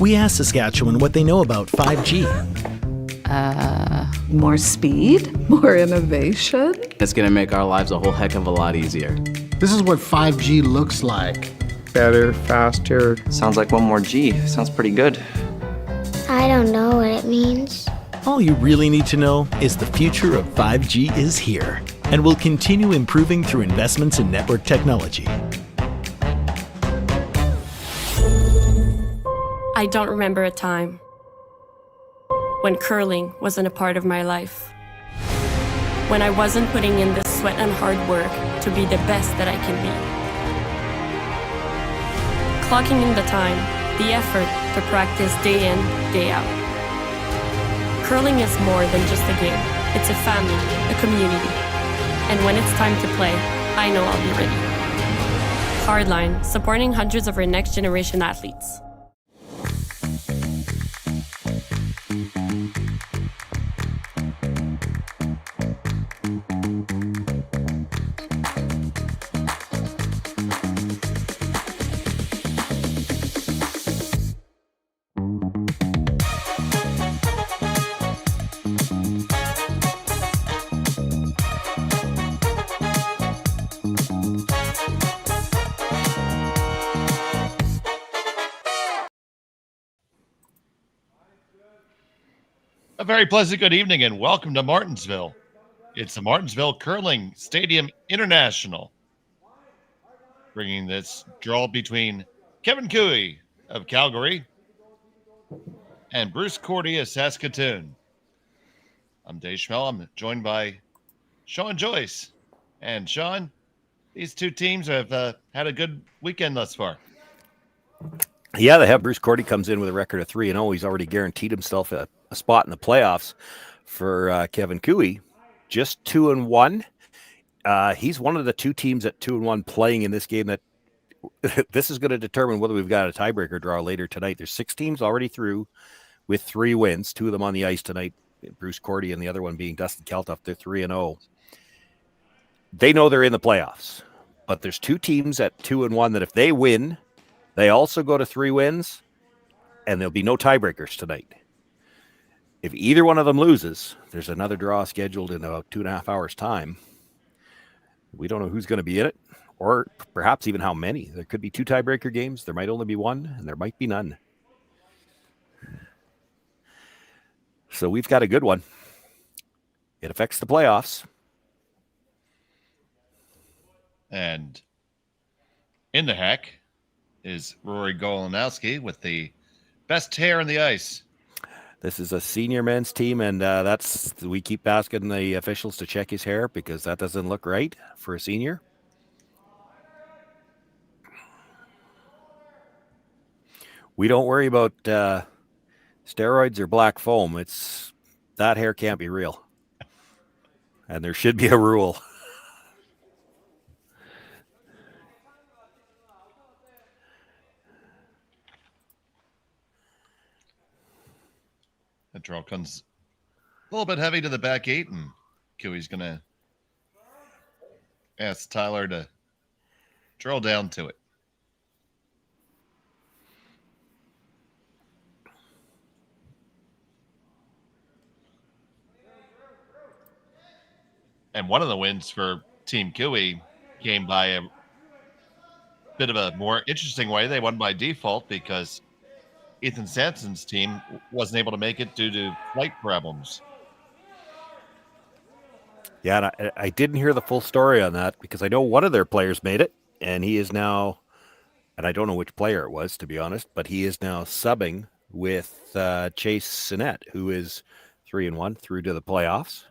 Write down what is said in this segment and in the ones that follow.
We asked Saskatchewan what they know about 5G. More speed, more innovation. It's going to make our lives a whole heck of a lot easier. This is what 5G looks like. Better, faster. Sounds like one more G. Sounds pretty good. I don't know what it means. All you really need to know is the future of 5G is here and will continue improving through investments in network technology. I don't remember a time when curling wasn't a part of my life. When I wasn't putting in the sweat and hard work to be the best that I can be. Clocking in the time, the effort to practice day in, day out. Curling is more than just a game. It's a family, a community. And when it's time to play, I know I'll be ready. Hardline, supporting hundreds of our next generation athletes. A very pleasant good evening and welcome to Martensville. It's the Martensville Curling Stadium International. Bringing this draw between Kevin Cailey of Calgary and Bruce Korte of Saskatoon. I'm Dave Schmel. I'm joined by Shawn and Joyce. And Shawn, these two teams have had a good weekend thus far. Yeah, they have. Bruce Korte comes in with a record of 3-0. He's already guaranteed himself a spot in the playoffs. For Kevin Cailey, just 2-1. He's one of the two teams at 2-1 playing in this game that this is going to determine whether we've got a tiebreaker draw later tonight. There's 6 teams already through with 3 wins, 2 of them on the ice tonight. Bruce Korte and the other one being Dustin Keltoff. They're 3-0. They know they're in the playoffs, but there's 2 teams at 2-1 that if they win, they also go to 3 wins, and there'll be no tiebreakers tonight. If either one of them loses, there's another draw scheduled in about 2.5 hours' time. We don't know who's going to be in it, or perhaps even how many. There could be 2 tiebreaker games. There might only be 1, and there might be none. So we've got a good one. It affects the playoffs. And in the heck is Rory Golanowski with the best hair on the ice. This is a senior men's team, and we keep asking the officials to check his hair because that doesn't look right for a senior. We don't worry about steroids or black foam. It's that hair can't be real, and there should be a rule. That draw comes a little bit heavy to the back 8, and Cailey's going to ask Tyler to drill down to it. And one of the wins for Team Cailey came by a bit of a more interesting way. They won by default because Ethan Sampson's team wasn't able to make it due to flight problems. Yeah, and I didn't hear the full story on that because I know one of their players made it, and he is now, and I don't know which player it was, to be honest, but he is now subbing with Chase Sinnett, who is 3-1 through to the playoffs.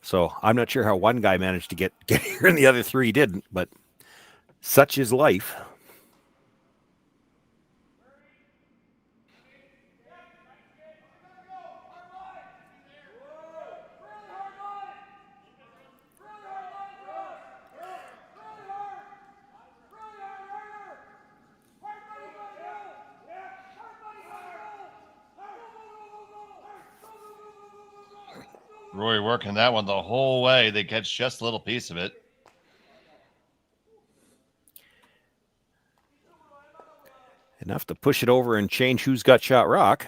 So I'm not sure how one guy managed to get here and the other 3 didn't, but such is life. Roy working that one the whole way. They catch just a little piece of it. Enough to push it over and change who's got shot rock.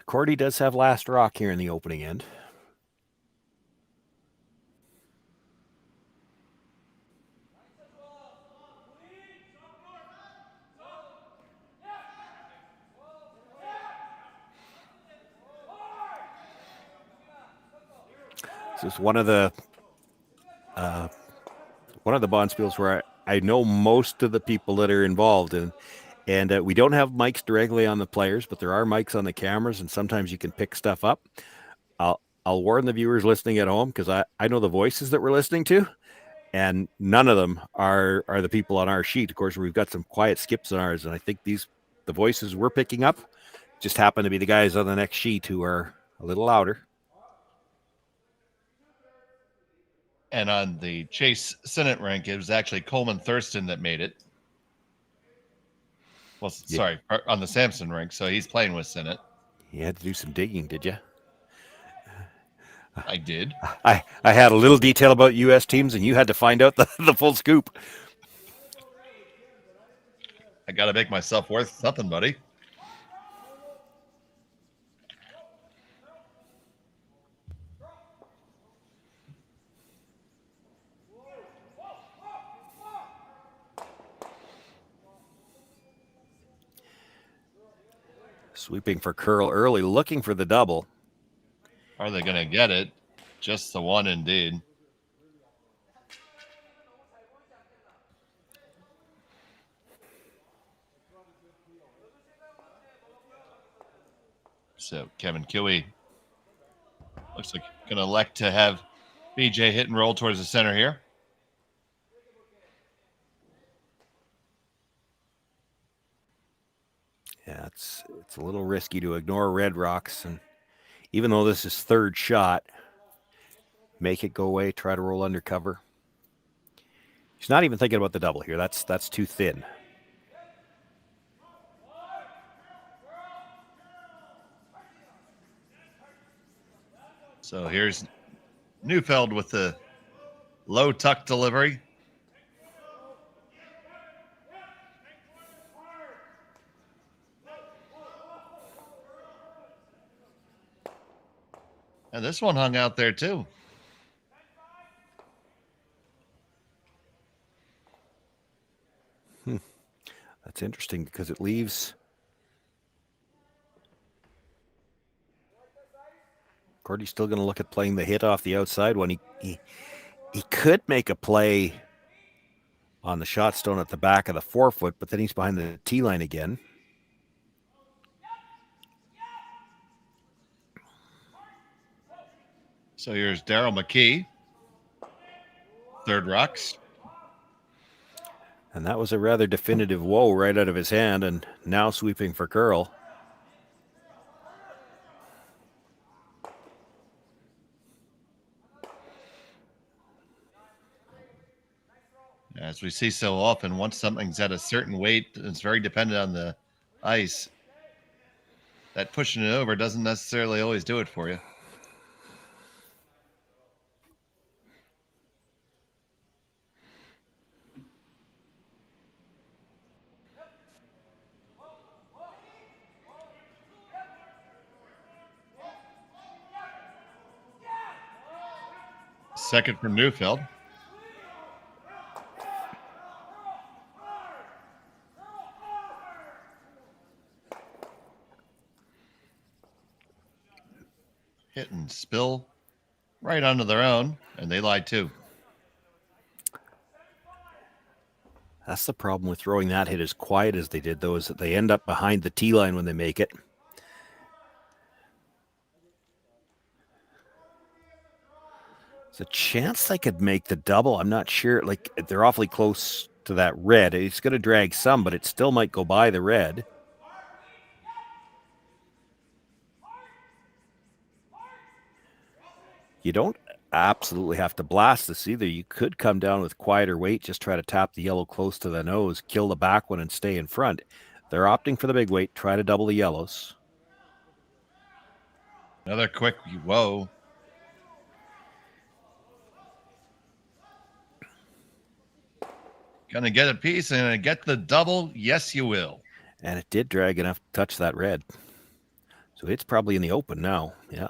Korte does have last rock here in the opening end. This is one of the bonspiels where I know most of the people that are involved in, and we don't have mics directly on the players, but there are mics on the cameras, and sometimes you can pick stuff up. I'll warn the viewers listening at home, because I know the voices that we're listening to, and none of them are the people on our sheet. Of course, we've got some quiet skips on ours, and I think the voices we're picking up just happen to be the guys on the next sheet who are a little louder. And on the Chase Senate rink, it was actually Coleman Thurston that made it. Well, sorry, on the Samson rink. So he's playing with Senate. You had to do some digging, did you? I did. I had a little detail about U.S. teams, and you had to find out the full scoop. I got to make myself worth something, buddy. Sweeping for curl early, looking for the double. Are they going to get it? Just the one, indeed. So Kevin Cailey looks like going to elect to have BJ hit and roll towards the center here. Yeah, it's a little risky to ignore red rocks, and even though this is third shot, make it go away, try to roll under cover. He's not even thinking about the double here. That's too thin. So here's Neufeld with the low tuck delivery. And this one hung out there too. That's interesting because it leaves Korte's still going to look at playing the hit off the outside one. He could make a play on the shot stone at the back of the 4-foot, but then he's behind the tee line again. So here's Daryl McKee, third rocks. And that was a rather definitive whoa right out of his hand, and now sweeping for curl. As we see so often, once something's at a certain weight, it's very dependent on the ice. That pushing it over doesn't necessarily always do it for you. Second from Neufeld. Hit and spill right onto their own, and they lied too. That's the problem with throwing that hit as quiet as they did, though, is that they end up behind the tee line when they make it. There's a chance they could make the double. I'm not sure. Like, they're awfully close to that red. It's going to drag some, but it still might go by the red. You don't absolutely have to blast this either. You could come down with quieter weight, just try to tap the yellow close to the nose, kill the back one, and stay in front. They're opting for the big weight, try to double the yellows. Another quick whoa. Gonna get a piece and gonna get the double. Yes, you will. And it did drag enough to touch that red. So it's probably in the open now. Yeah.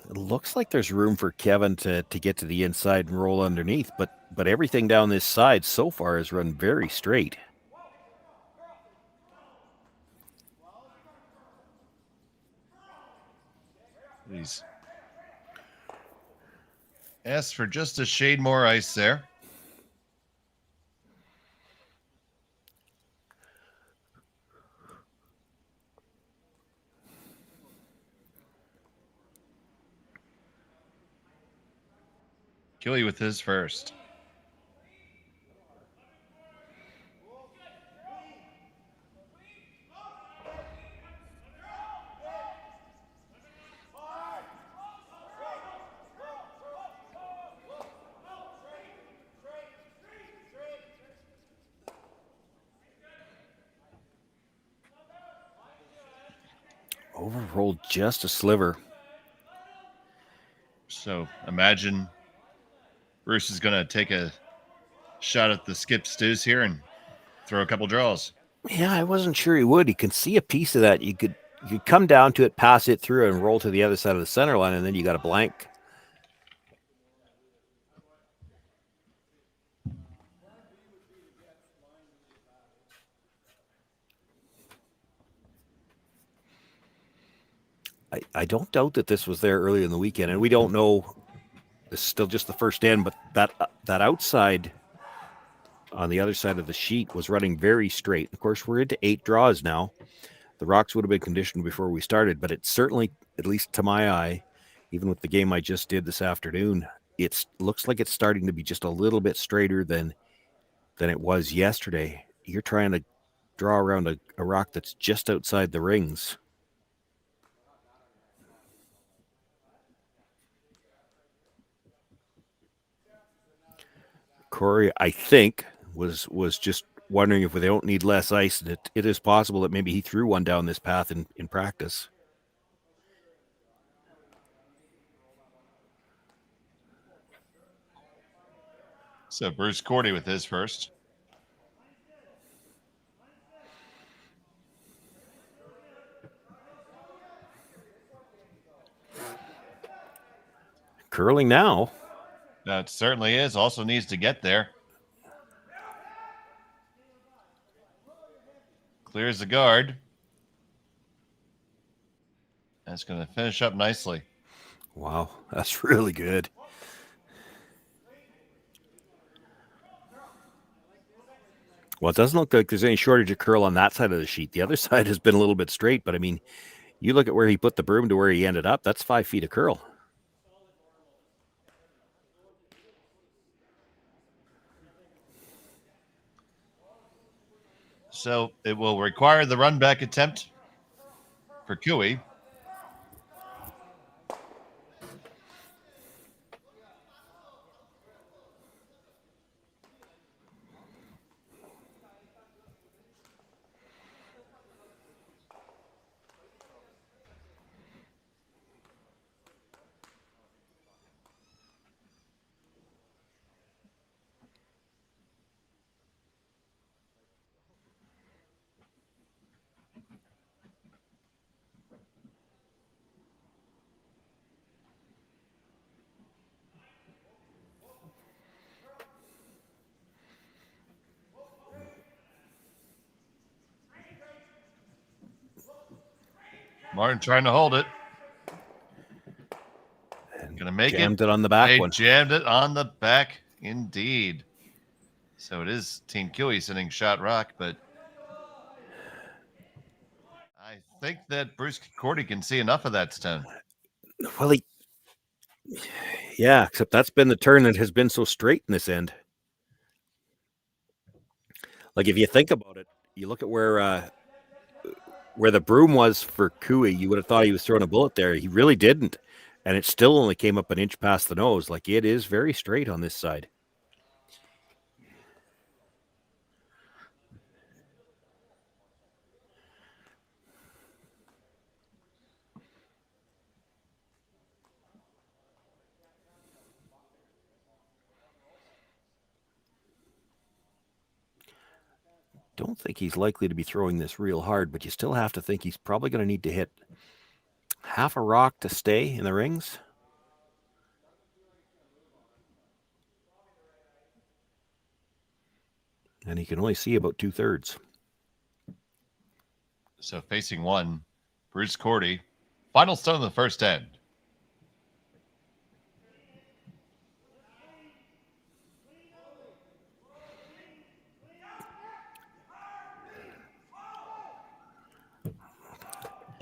It looks like there's room for Kevin to get to the inside and roll underneath, but everything down this side so far has run very straight. Please. Ask for just a shade more ice there. Cailey with his first. Overrolled just a sliver. So imagine Bruce is going to take a shot at the skip stews here and throw a couple draws. Yeah, I wasn't sure he would. You can see a piece of that. You could come down to it, pass it through, and roll to the other side of the center line, and then you got a blank. I don't doubt that this was there early in the weekend, and we don't know. This is still just the first end, but that outside on the other side of the sheet was running very straight. Of course, we're into 8 draws now. The rocks would have been conditioned before we started, but it certainly, at least to my eye, even with the game I just did this afternoon, it looks like it's starting to be just a little bit straighter than it was yesterday. You're trying to draw around a rock that's just outside the rings. Corey, I think, was just wondering if they don't need less ice. That it is possible that maybe he threw one down this path in practice. So Bruce Korte with his first. Curling now. That certainly is. Also needs to get there. Clears the guard. That's going to finish up nicely. Wow, that's really good. Well, it doesn't look like there's any shortage of curl on that side of the sheet. The other side has been a little bit straight, but I mean, you look at where he put the broom to where he ended up, that's 5 feet of curl. So it will require the run back attempt for Cailey. Martin trying to hold it. Gonna make jammed it on the back they one. Jammed it on the back, indeed. So it is Team Cailey sending shot rock, but I think that Bruce Korte can see enough of that stone. Well, yeah, except that's been the turn that has been so straight in this end. Like if you think about it, you look at where the broom was for Cooey, you would have thought he was throwing a bullet there. He really didn't. And it still only came up an inch past the nose. Like, it is very straight on this side. Don't think he's likely to be throwing this real hard, but you still have to think he's probably going to need to hit half a rock to stay in the rings. And he can only see about 2/3. So facing one, Bruce Korte. Final stone of the first end.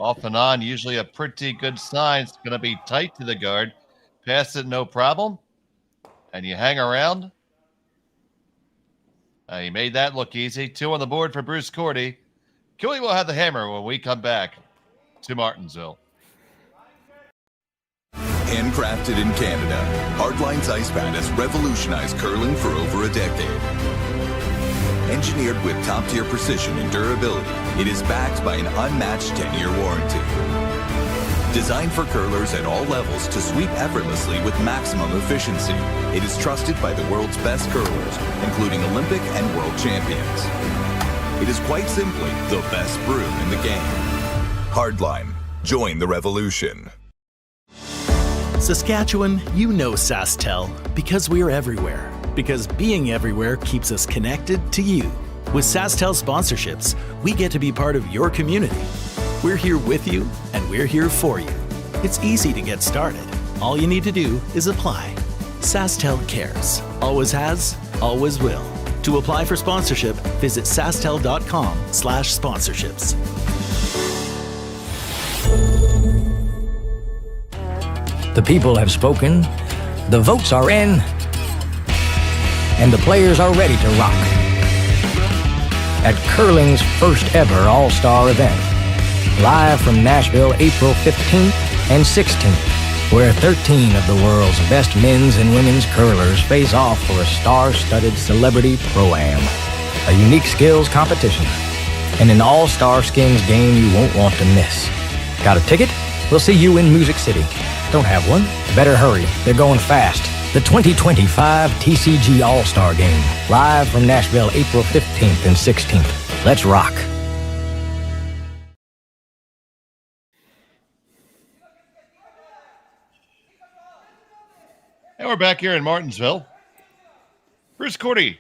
Off and on, usually a pretty good sign. It's going to be tight to the guard. Pass it, no problem. And you hang around. He made that look easy. 2 on the board for Bruce Korte. Cailey will have the hammer when we come back to Martensville. Handcrafted in Canada, Hardline's Ice Pad has revolutionized curling for over a decade. Engineered with top-tier precision and durability, it is backed by an unmatched 10-year warranty. Designed for curlers at all levels to sweep effortlessly with maximum efficiency, it is trusted by the world's best curlers, including Olympic and world champions. It is quite simply the best broom in the game. Hardline. Join the revolution. Saskatchewan, you know SaskTel because we're everywhere. Because being everywhere keeps us connected to you. With SaskTel sponsorships, we get to be part of your community. We're here with you, and we're here for you. It's easy to get started. All you need to do is apply. SaskTel cares. Always has, always will. To apply for sponsorship, visit sastel.com/sponsorships. The people have spoken, the votes are in, and the players are ready to rock. At curling's first ever All-Star event, live from Nashville, April 15th and 16th, where 13 of the world's best men's and women's curlers face off for a star-studded celebrity pro-am, a unique skills competition, and an all-star skins game you won't want to miss. Got a ticket? We'll see you in Music City. Don't have one? Better hurry. They're going fast. The 2025 TCG All-Star Game, live from Nashville, April 15th and 16th. Let's rock. And we're back here in Martensville. Bruce Korte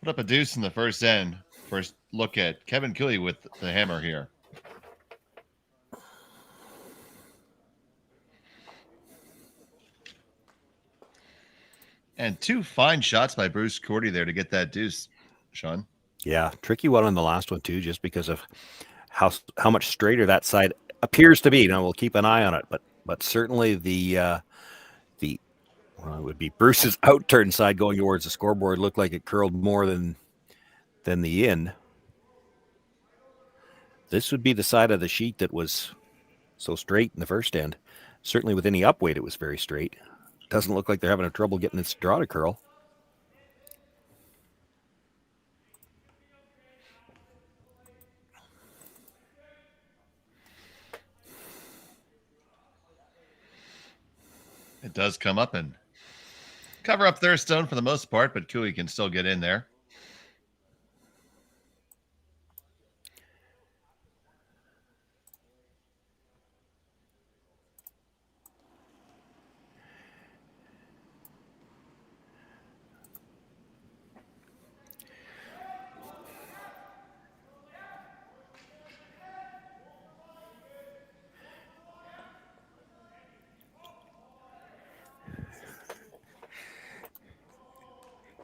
put up a deuce in the first end. First look at Kevin Cailey with the hammer here. And 2 fine shots by Bruce Korte there to get that deuce, Shawn. Yeah, tricky one on the last one too, just because of how much straighter that side appears to be. Now we'll keep an eye on it, but certainly it would be Bruce's outturn side going towards the scoreboard looked like it curled more than the in. This would be the side of the sheet that was so straight in the first end. Certainly with any upweight, it was very straight. Doesn't look like they're having trouble getting this draw to curl. It does come up and cover up their stone for the most part, but Cailey can still get in there.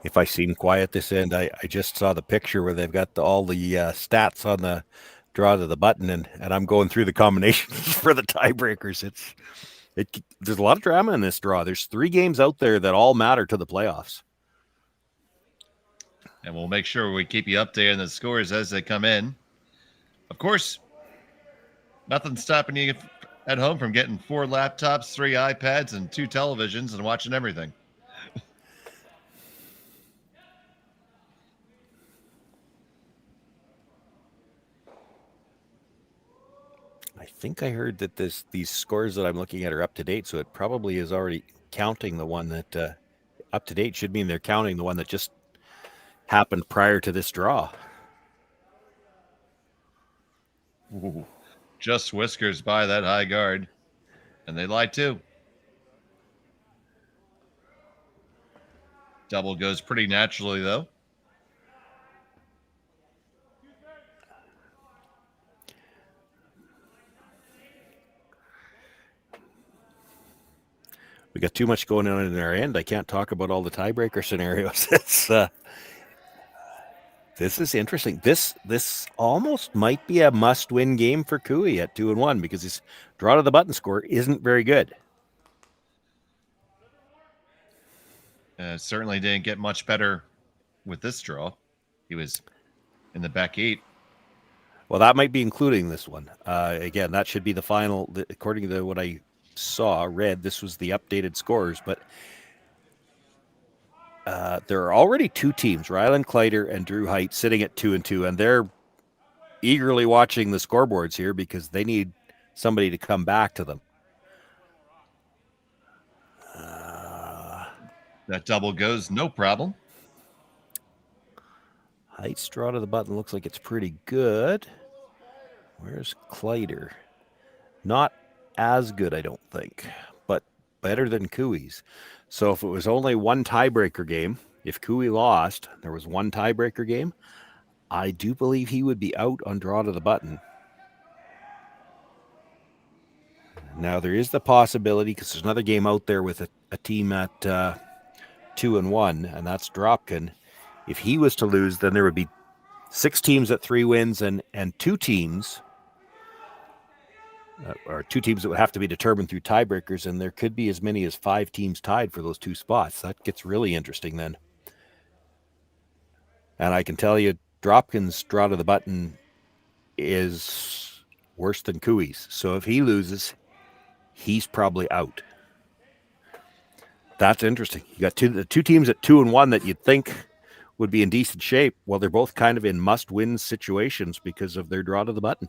If I seem quiet this end, I just saw the picture where they've got all the stats on the draw to the button, and I'm going through the combinations for the tiebreakers. There's a lot of drama in this draw. There's 3 games out there that all matter to the playoffs. And we'll make sure we keep you updated on the scores as they come in. Of course, nothing's stopping you at home from getting 4 laptops, 3 iPads, and 2 televisions and watching everything. I think I heard that these scores that I'm looking at are up to date, so it probably is already counting the one that up to date should mean they're counting the one that just happened prior to this draw. Ooh, just whiskers by that high guard, and they lie too. Double goes pretty naturally, though. We got too much going on in our end. I can't talk about all the tiebreaker scenarios. This is interesting. This almost might be a must-win game for Cooey at 2-1 because his draw to the button score isn't very good. Certainly didn't get much better with this draw. He was in the back 8. Well, that might be including this one. Again, that should be the final. According to what I read, this was the updated scores, but there are already 2 teams, Ryland Kleider and Drew Height, sitting at 2-2, and they're eagerly watching the scoreboards here because they need somebody to come back to them. That double goes, no problem. Height's draw to the button looks like it's pretty good. Where's Kleider? Not as good, I don't think, but better than Cooey's. So if it was only one tiebreaker game, if Cooey lost, there was one tiebreaker game, I do believe he would be out on draw to the button. Now there is the possibility, because there's another game out there with a team at 2-1, and that's Dropkin. If he was to lose, then there would be 6 teams at 3 wins and 2 teams, or 2 teams that would have to be determined through tiebreakers, and there could be as many as 5 teams tied for those 2 spots. That gets really interesting then. And I can tell you, Dropkin's draw to the button is worse than Cooey's. So if he loses, he's probably out. That's interesting. You got the two teams at 2-1 that you'd think would be in decent shape. Well, they're both kind of in must-win situations because of their draw to the button.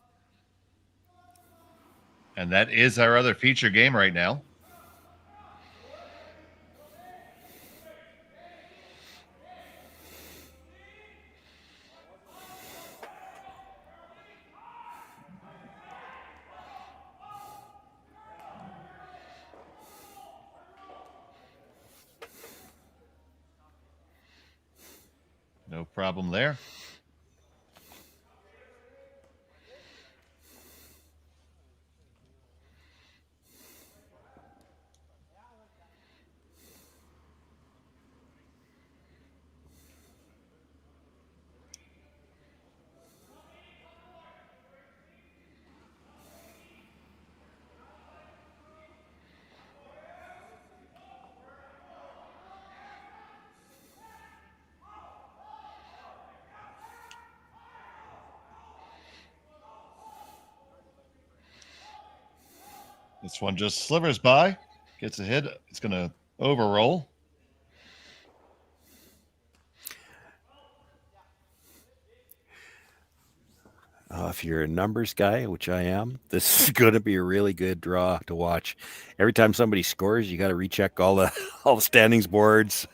And that is our other feature game right now. No problem there. This one just slivers by, gets a hit. It's going to overroll. If you're a numbers guy, which I am, this is going to be a really good draw to watch. Every time somebody scores, you got to recheck all the standings boards.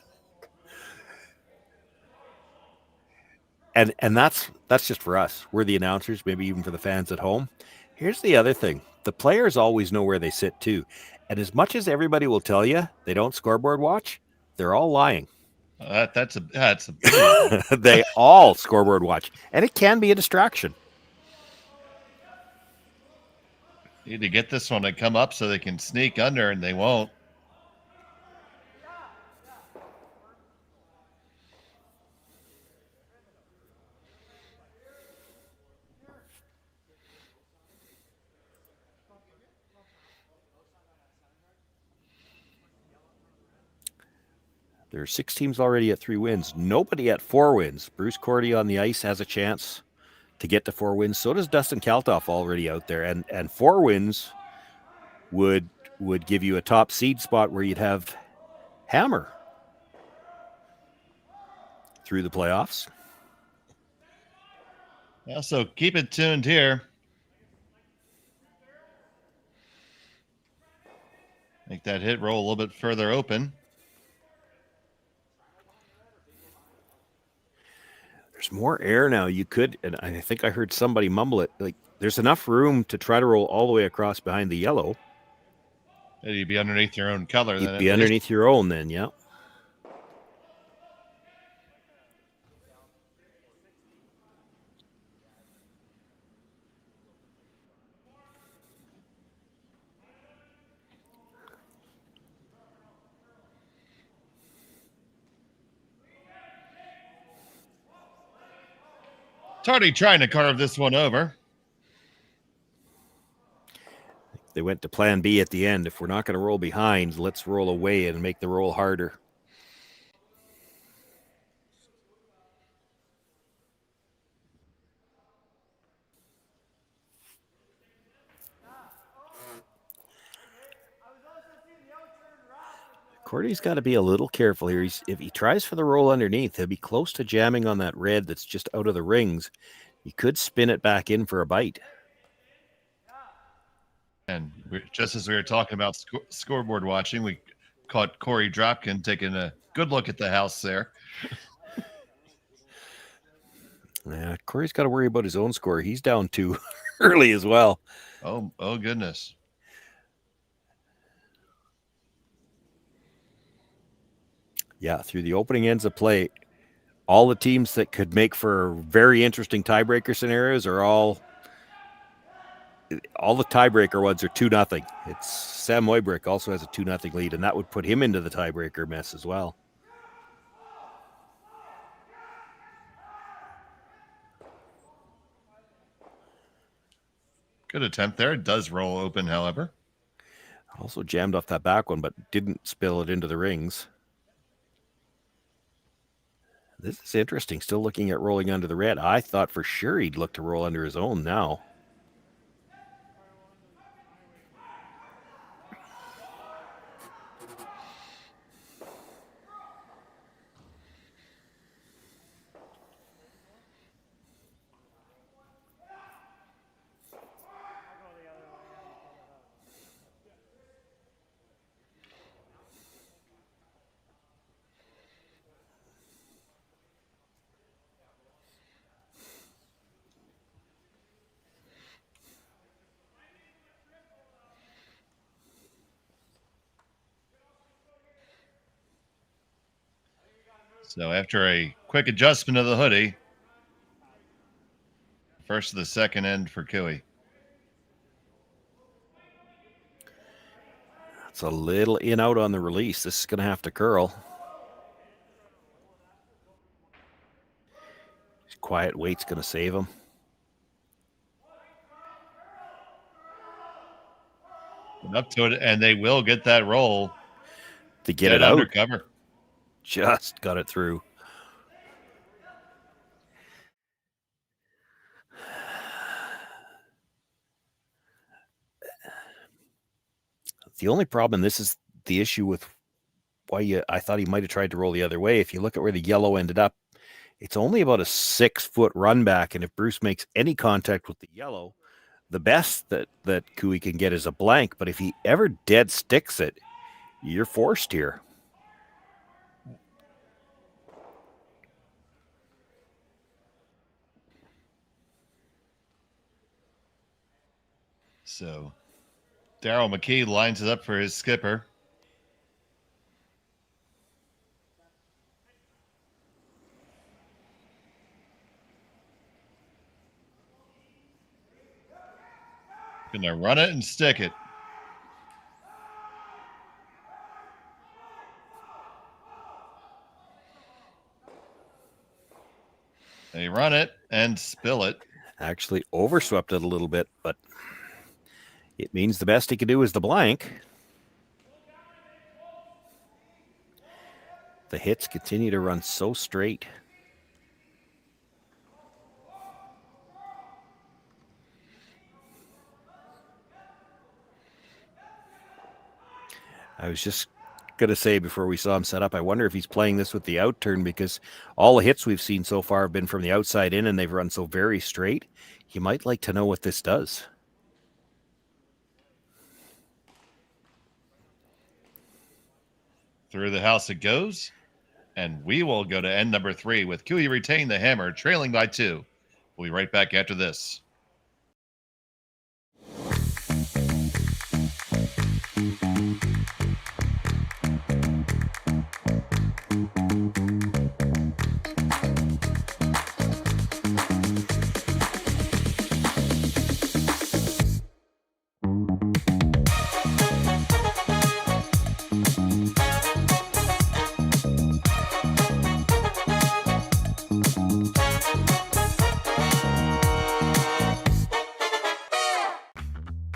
And that's just for us. We're the announcers, maybe even for the fans at home. Here's the other thing. The players always know where they sit too. And as much as everybody will tell you they don't scoreboard watch, they're all lying. That's a They all scoreboard watch. And it can be a distraction. Need to get this one to come up so they can sneak under, and they won't. There are 6 teams already at 3 wins. Nobody at 4 wins. Bruce Korte on the ice has a chance to get to 4 wins. So does Dustin Kaltoff already out there. And 4 wins would give you a top seed spot where you'd have Hammer through the playoffs. Yeah, so keep it tuned here. Make that hit roll a little bit further open. There's more air now. You could, and I think I heard somebody mumble it, like there's enough room to try to roll all the way across behind the yellow. You'd be underneath your own color. You'd be underneath your own then, yeah. Tardy trying to carve this one over. They went to plan B at the end. If we're not going to roll behind, let's roll away and make the roll harder. Korte's got to be a little careful here. If he tries for the roll underneath, he'll be close to jamming on that red that's just out of the rings. He could spin it back in for a bite. And just as we were talking about scoreboard watching, we caught Corey Dropkin taking a good look at the house there. Yeah, Corey's got to worry about his own score. He's down 2 early as well. Oh goodness. Yeah, through the opening ends of play, all the teams that could make for very interesting tiebreaker scenarios are all the tiebreaker ones are 2-0. It's Sam Hoiberg also has a 2-0 lead, and that would put him into the tiebreaker mess as well. Good attempt there. It does roll open, however. Also jammed off that back one, but didn't spill it into the rings. This is interesting. Still looking at rolling under the red. I thought for sure he'd look to roll under his own now. So after a quick adjustment of the hoodie, first of the second end for Cailey. It's a little in out on the release. This is going to have to curl. Quiet weight's going to save him. Up to it, and they will get that roll to get it out. Undercover. Just got it through. The only problem, and this is the issue with why I thought he might have tried to roll the other way. If you look at where the yellow ended up, it's only about a 6-foot run back. And if Bruce makes any contact with the yellow, the best that Cooey can get is a blank. But if he ever dead sticks it, you're forced here. So Daryl McKee lines it up for his skipper. Gonna run it and stick it. They run it and spill it. Actually overswept it a little bit, but it means the best he could do is the blank. The hits continue to run so straight. I was just going to say before we saw him set up, I wonder if he's playing this with the out turn, because all the hits we've seen so far have been from the outside in and they've run so very straight. You might like to know what this does. Through the house it goes. And we will go to end number 3 with Cailey retaining the hammer, trailing by 2. We'll be right back after this.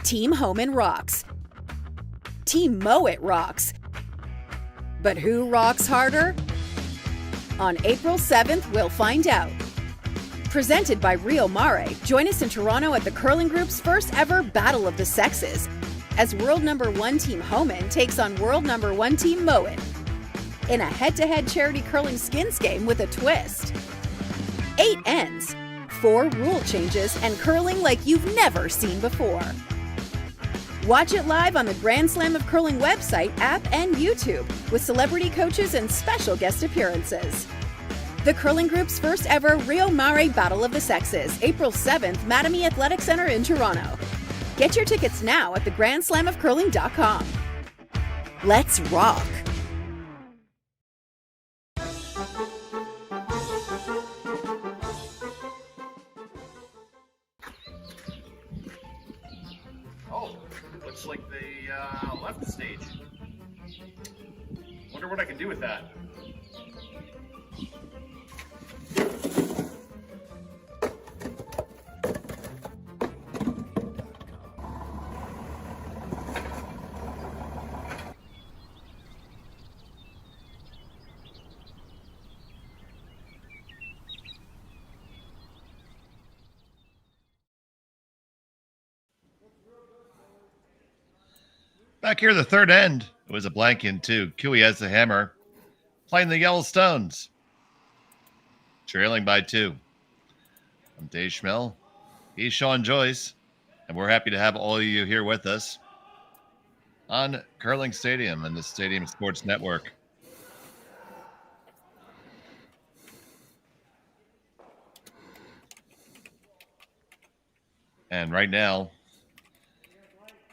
Team Homan rocks. Team Mowat rocks. But who rocks harder? On April 7th, we'll find out. Presented by Rio Mare, join us in Toronto at the Curling Group's first ever Battle of the Sexes, as world number 1 Team Homan takes on world number 1 Team Mowat in a head-to-head charity curling skins game with a twist. 8 ends, 4 rule changes, and curling like you've never seen before. Watch it live on the Grand Slam of Curling website, app, and YouTube, with celebrity coaches and special guest appearances. The Curling Group's first ever Rio Mare Battle of the Sexes, April 7th, Mattamy Athletic Center in Toronto. Get your tickets now at thegrandslamofcurling.com. Let's rock! Looks like they left the stage. Wonder what I can do with that. Back here, the third end. It was a blank in 2. Cailey has the hammer, playing the Yellowstones, trailing by 2. I'm Dave Schmel. He's Shawn Joyce, and we're happy to have all of you here with us on Curling Stadium and the Stadium Sports Network. And right now,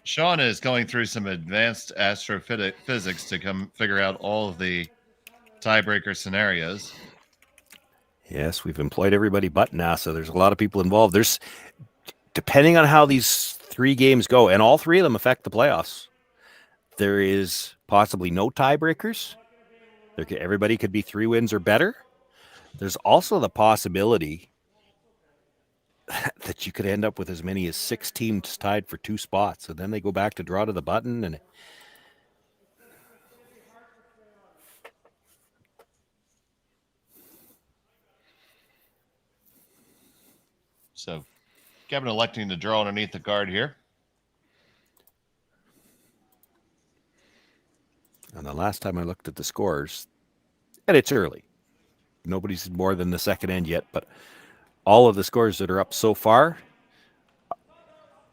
Shawn is going through some advanced astrophysics to come figure out all of the tiebreaker scenarios. Yes, we've employed everybody but NASA. There's a lot of people involved. There's, depending on how these 3 games go, and all 3 of them affect the playoffs, there is possibly no tiebreakers. Everybody could be 3 wins or better. There's also the possibility that you could end up with as many as 6 teams tied for 2 spots, and then they go back to draw to the button. And so Kevin electing to draw underneath the guard here. And the last time I looked at the scores, and it's early, nobody's more than the second end yet, but all of the scores that are up so far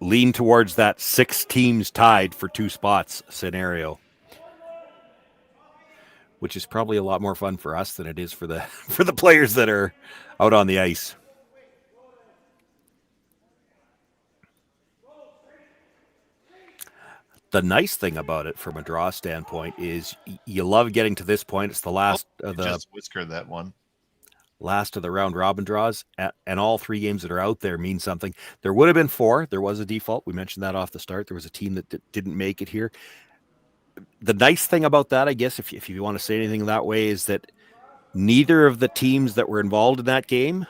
lean towards that 6 teams tied for 2 spots scenario, which is probably a lot more fun for us than it is for the players that are out on the ice. The nice thing about it from a draw standpoint is you love getting to this point. It's the last of the just whiskered that one. Last of the round robin draws, and all 3 games that are out there mean something. There would have been 4. There was a default. We mentioned that off the start. There was a team that didn't make it here. The nice thing about that, I guess, if you want to say anything that way, is that neither of the teams that were involved in that game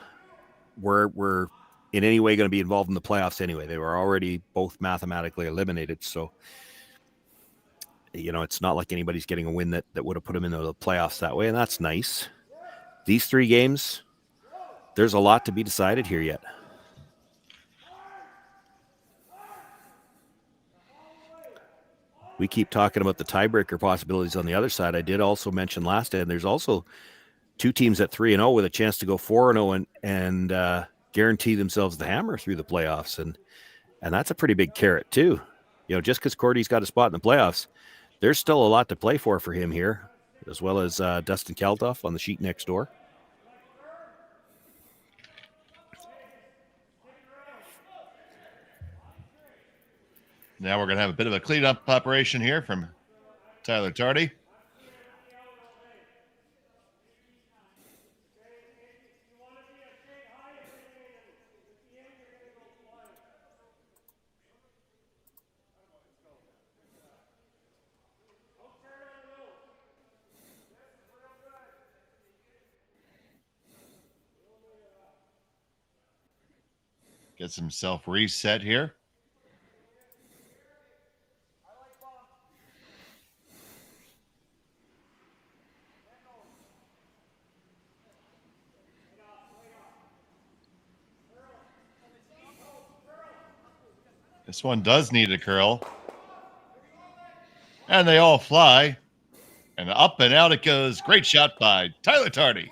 were in any way going to be involved in the playoffs anyway. They were already both mathematically eliminated. So it's not like anybody's getting a win that would have put them into the playoffs that way, and that's nice. These 3 games, there's a lot to be decided here yet. We keep talking about the tiebreaker possibilities on the other side. I did also mention last end, there's also 2 teams at 3-0 with a chance to go 4-0 and guarantee themselves the hammer through the playoffs. And that's a pretty big carrot too. Just because Korte's got a spot in the playoffs, there's still a lot to play for him here, as well as Dustin Kaltoff on the sheet next door. Now we're going to have a bit of a cleanup operation here from Tyler Tardy. Gets himself reset here. This one does need a curl. And they all fly. And up and out it goes. Great shot by Tyler Tardy.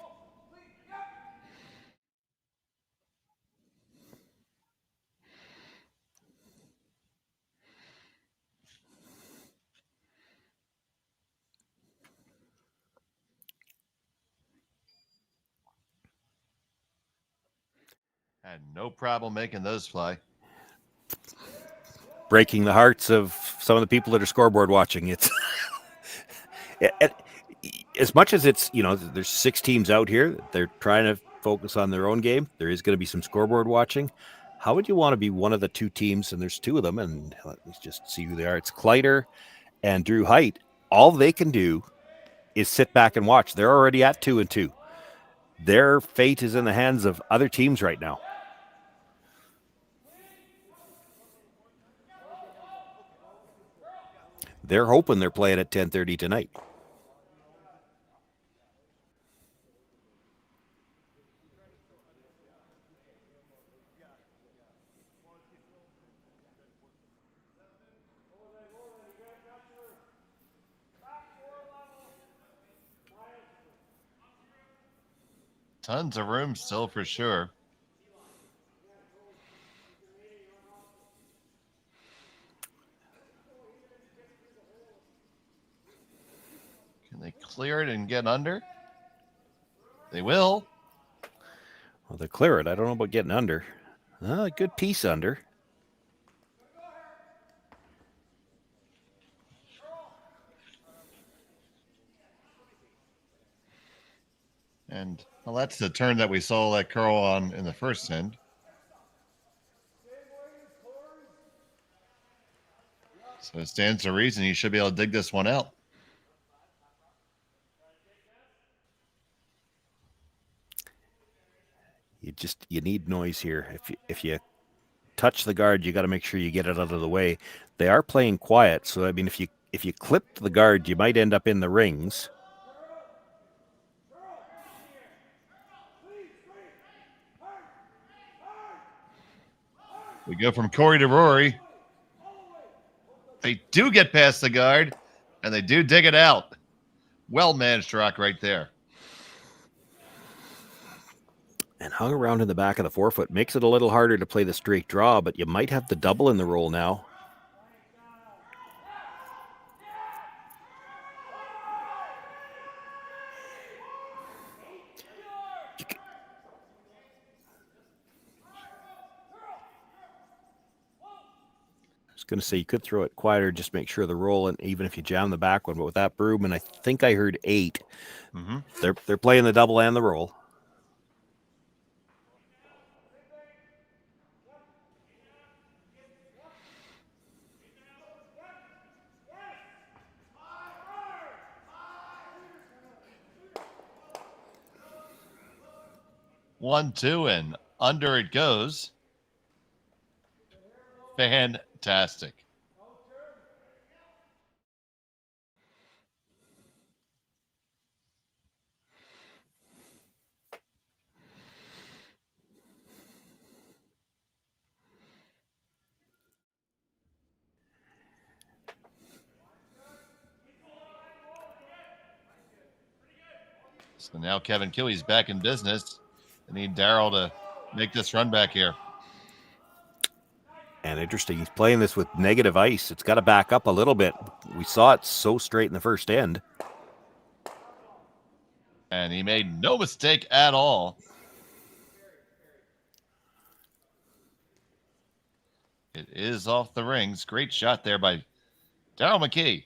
Had no problem making those fly. Breaking the hearts of some of the people that are scoreboard watching. It's as much as it's, there's 6 teams out here. They're trying to focus on their own game. There is going to be some scoreboard watching. How would you want to be one of the 2 teams? And there's 2 of them. And let's just see who they are. It's Kleider and Drew Height. All they can do is sit back and watch. They're already at 2-2. Their fate is in the hands of other teams right now. They're hoping they're playing at 10:30 tonight. Tons of room still for sure. Can they clear it and get under? They will. Well, they clear it. I don't know about getting under. A good piece under. And well, that's the turn that we saw that curl on in the first end. So it stands to reason you should be able to dig this one out. You need noise here. If you touch the guard, you got to make sure you get it out of the way. They are playing quiet, so I mean, if you clipped the guard, you might end up in the rings. We go from Corey to Rory. They do get past the guard, and they do dig it out. Well managed rock right there. And hung around in the back of the 4-foot. Makes it a little harder to play the straight draw, but you might have the double in the roll now. I was going to say you could throw it quieter, just make sure the roll, and even if you jam the back one, but with that broom, and I think I heard 8. Mm-hmm. They're playing the double and the roll. One, 2, and under it goes. Fantastic. So now Kevin Cailey's back in business. They need Daryl to make this run back here. And interesting, he's playing this with negative ice. It's got to back up a little bit. We saw it so straight in the first end. And he made no mistake at all. It is off the rings. Great shot there by Daryl McKee.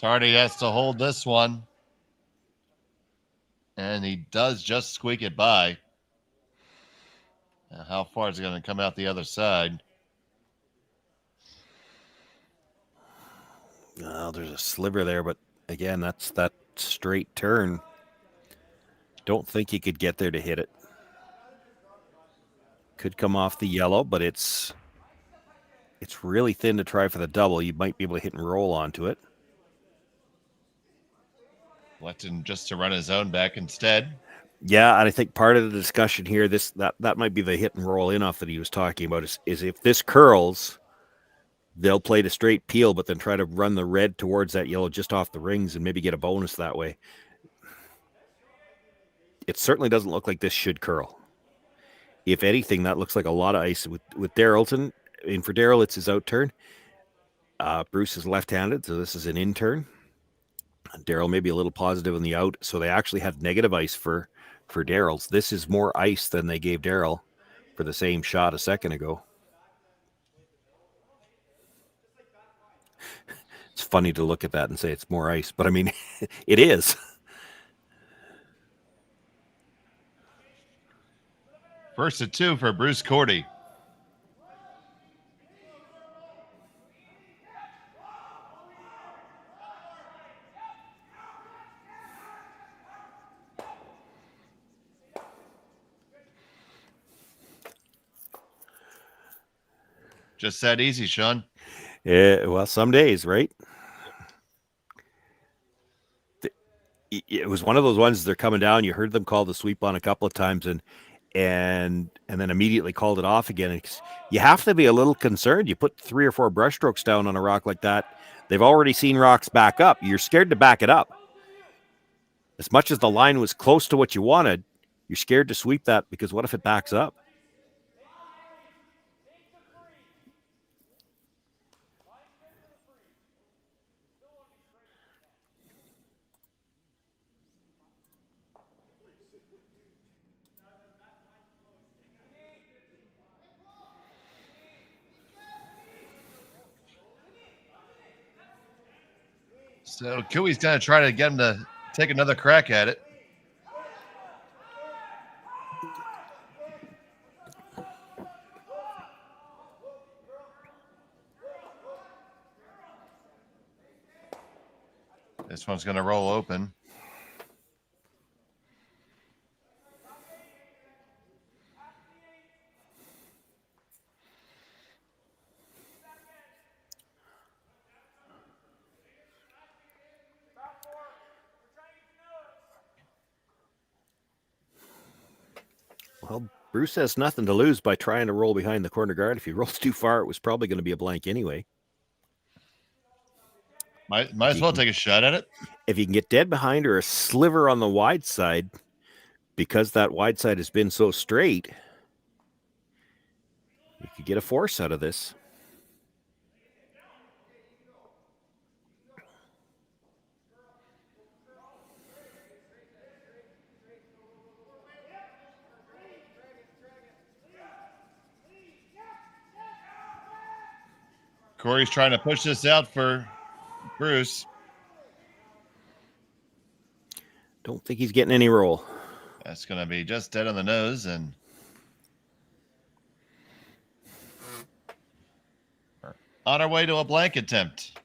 Tardy has to hold this one. And he does just squeak it by. Now, how far is it going to come out the other side? Oh, there's a sliver there, but again, that's that straight turn. Don't think he could get there to hit it. Could come off the yellow, but it's really thin to try for the double. You might be able to hit and roll onto it. Elected just to run his own back instead. Yeah, and I think part of the discussion here, that might be the hit and roll in off that he was talking about, is if this curls, they'll play the straight peel, but then try to run the red towards that yellow just off the rings and maybe get a bonus that way. It certainly doesn't look like this should curl. If anything, that looks like a lot of ice with Darylton. And for Daryl, it's his out turn. Bruce is left-handed, so this is an in turn. Daryl may be a little positive in the out, so they actually had negative ice for Daryl's. This is more ice than they gave Daryl for the same shot a second ago. It's funny to look at that and say it's more ice, but I mean, it is. First to 2 for Bruce Korte. Just that easy, Shawn. Yeah, well, some days, right? It was one of those ones they're coming down. You heard them call the sweep on a couple of times and then immediately called it off again. You have to be a little concerned. You put 3 or 4 brushstrokes down on a rock like that. They've already seen rocks back up. You're scared to back it up. As much as the line was close to what you wanted, you're scared to sweep that because what if it backs up? So Cailey's going to try to get him to take another crack at it. This one's going to roll open. Well, Bruce has nothing to lose by trying to roll behind the corner guard. If he rolls too far, it was probably going to be a blank anyway. Might as well take a shot at it. If you can get dead behind or a sliver on the wide side, because that wide side has been so straight, you could get a force out of this. Corey's trying to push this out for Bruce. Don't think he's getting any roll. That's going to be just dead on the nose. And on our way to a blank attempt.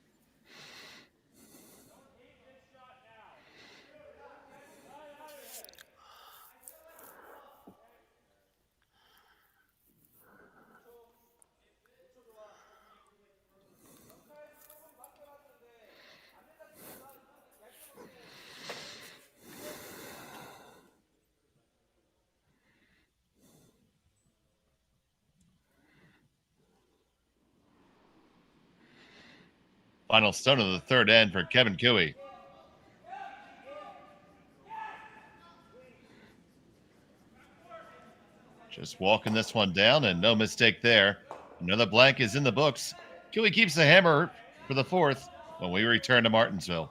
Final stone of the third end for Kevin Cooey. Just walking this one down, and no mistake there. Another blank is in the books. Cooey keeps the hammer for the fourth when we return to Martensville.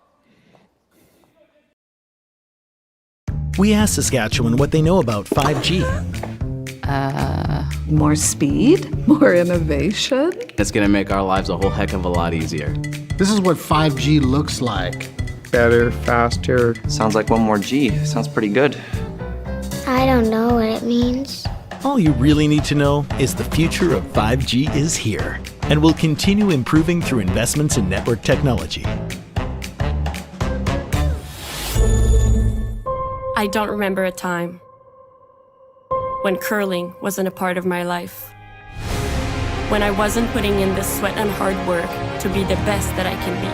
We asked Saskatchewan what they know about 5G. More speed? More innovation? It's going to make our lives a whole heck of a lot easier. This is what 5G looks like. Better, faster. Sounds like one more G. Sounds pretty good. I don't know what it means. All you really need to know is the future of 5G is here and will continue improving through investments in network technology. I don't remember a time when curling wasn't a part of my life. When I wasn't putting in the sweat and hard work to be the best that I can be.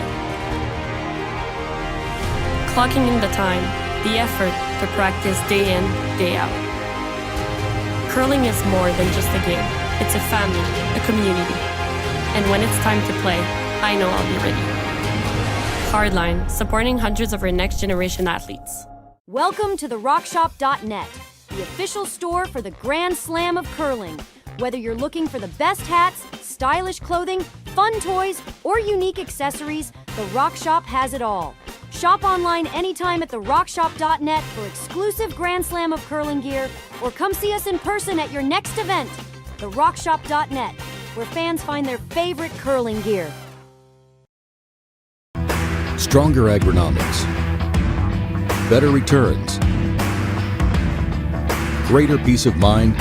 Clocking in the time, the effort to practice day in, day out. Curling is more than just a game. It's a family, a community. And when it's time to play, I know I'll be ready. Hardline, supporting hundreds of our next generation athletes. Welcome to the RockShop.net, the official store for the Grand Slam of curling. Whether you're looking for the best hats, stylish clothing, fun toys, or unique accessories, the Rock Shop has it all. Shop online anytime at therockshop.net for exclusive Grand Slam of curling gear, or come see us in person at your next event. TheRockShop.net, where fans find their favorite curling gear. Stronger agronomics, better returns, greater peace of mind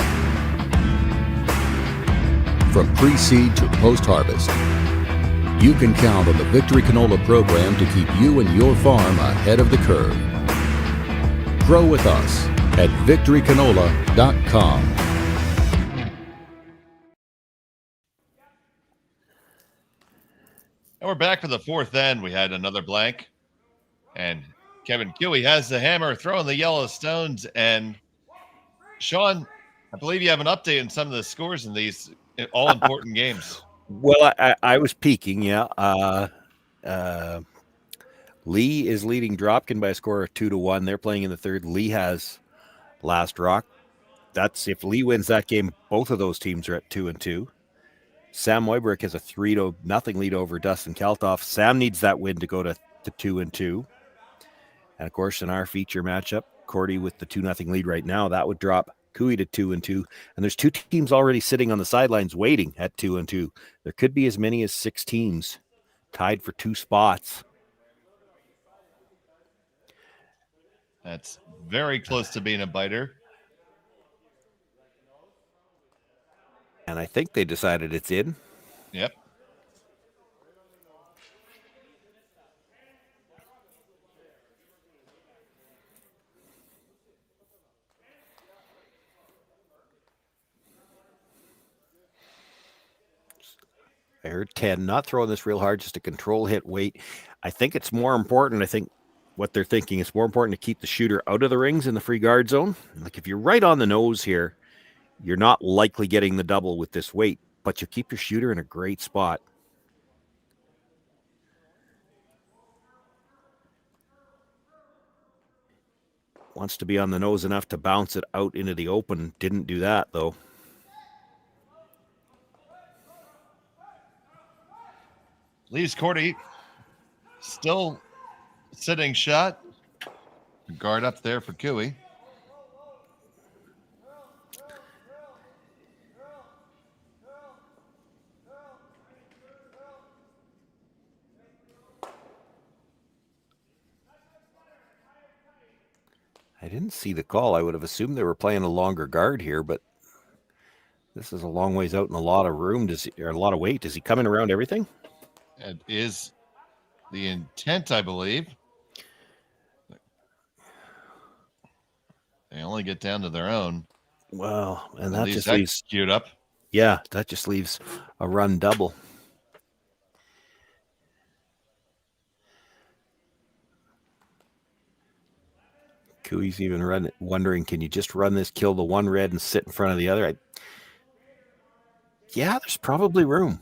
from pre-seed to post-harvest. You can count on the Victory Canola program to keep you and your farm ahead of the curve. Grow with us at victorycanola.com. And we're back for the fourth end. We had another blank. And Kevin Cooey has the hammer, throwing the yellow stones. And Shawn, I believe you have an update on some of the scores in these all-important games. Well, I was peeking, yeah. Lee is leading Dropkin by a score of 2-1. They're playing in the third. Lee has last rock. That's if Lee wins that game, both of those teams are at 2-2. Sam Moybrick has a 3-0 lead over Dustin Kaltoff. Sam needs that win to go to 2-2. And of course, in our feature matchup, Korte with the 2-0 lead right now, that would drop Cooey to 2-2. And there's two teams already sitting on the sidelines waiting at 2-2. There could be as many as 6 teams tied for 2 spots. That's very close to being a biter. And I think they decided it's in. Yep. I heard 10, not throwing this real hard, just a control hit weight. I think it's more important. I think what they're thinking is more important to keep the shooter out of the rings in the free guard zone. Like if you're right on the nose here, you're not likely getting the double with this weight, but you keep your shooter in a great spot. Wants to be on the nose enough to bounce it out into the open. Didn't do that, though. Leaves Korte still sitting shot. Guard up there for Cooey. I didn't see the call. I would have assumed they were playing a longer guard here, but this is a long ways out and a lot of room. Or a lot of weight. Is he coming around everything? It is the intent, I believe. They only get down to their own. Well, and that just leaves queued up. Yeah, that just leaves a run double. Cooey's even wondering, can you just run this, kill the one red and sit in front of the other? Yeah, there's probably room.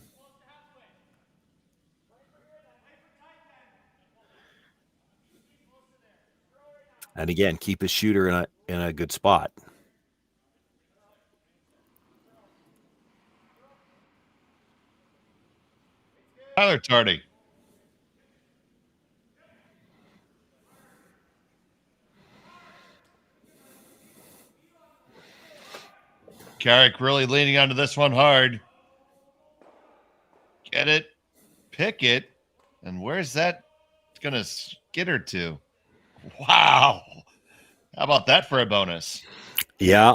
And again, keep his shooter in a good spot. Tyler Tardy. Carrick really leaning onto this one hard. Get it, pick it, and where's that going to skitter to? Wow. How about that for a bonus? Yeah.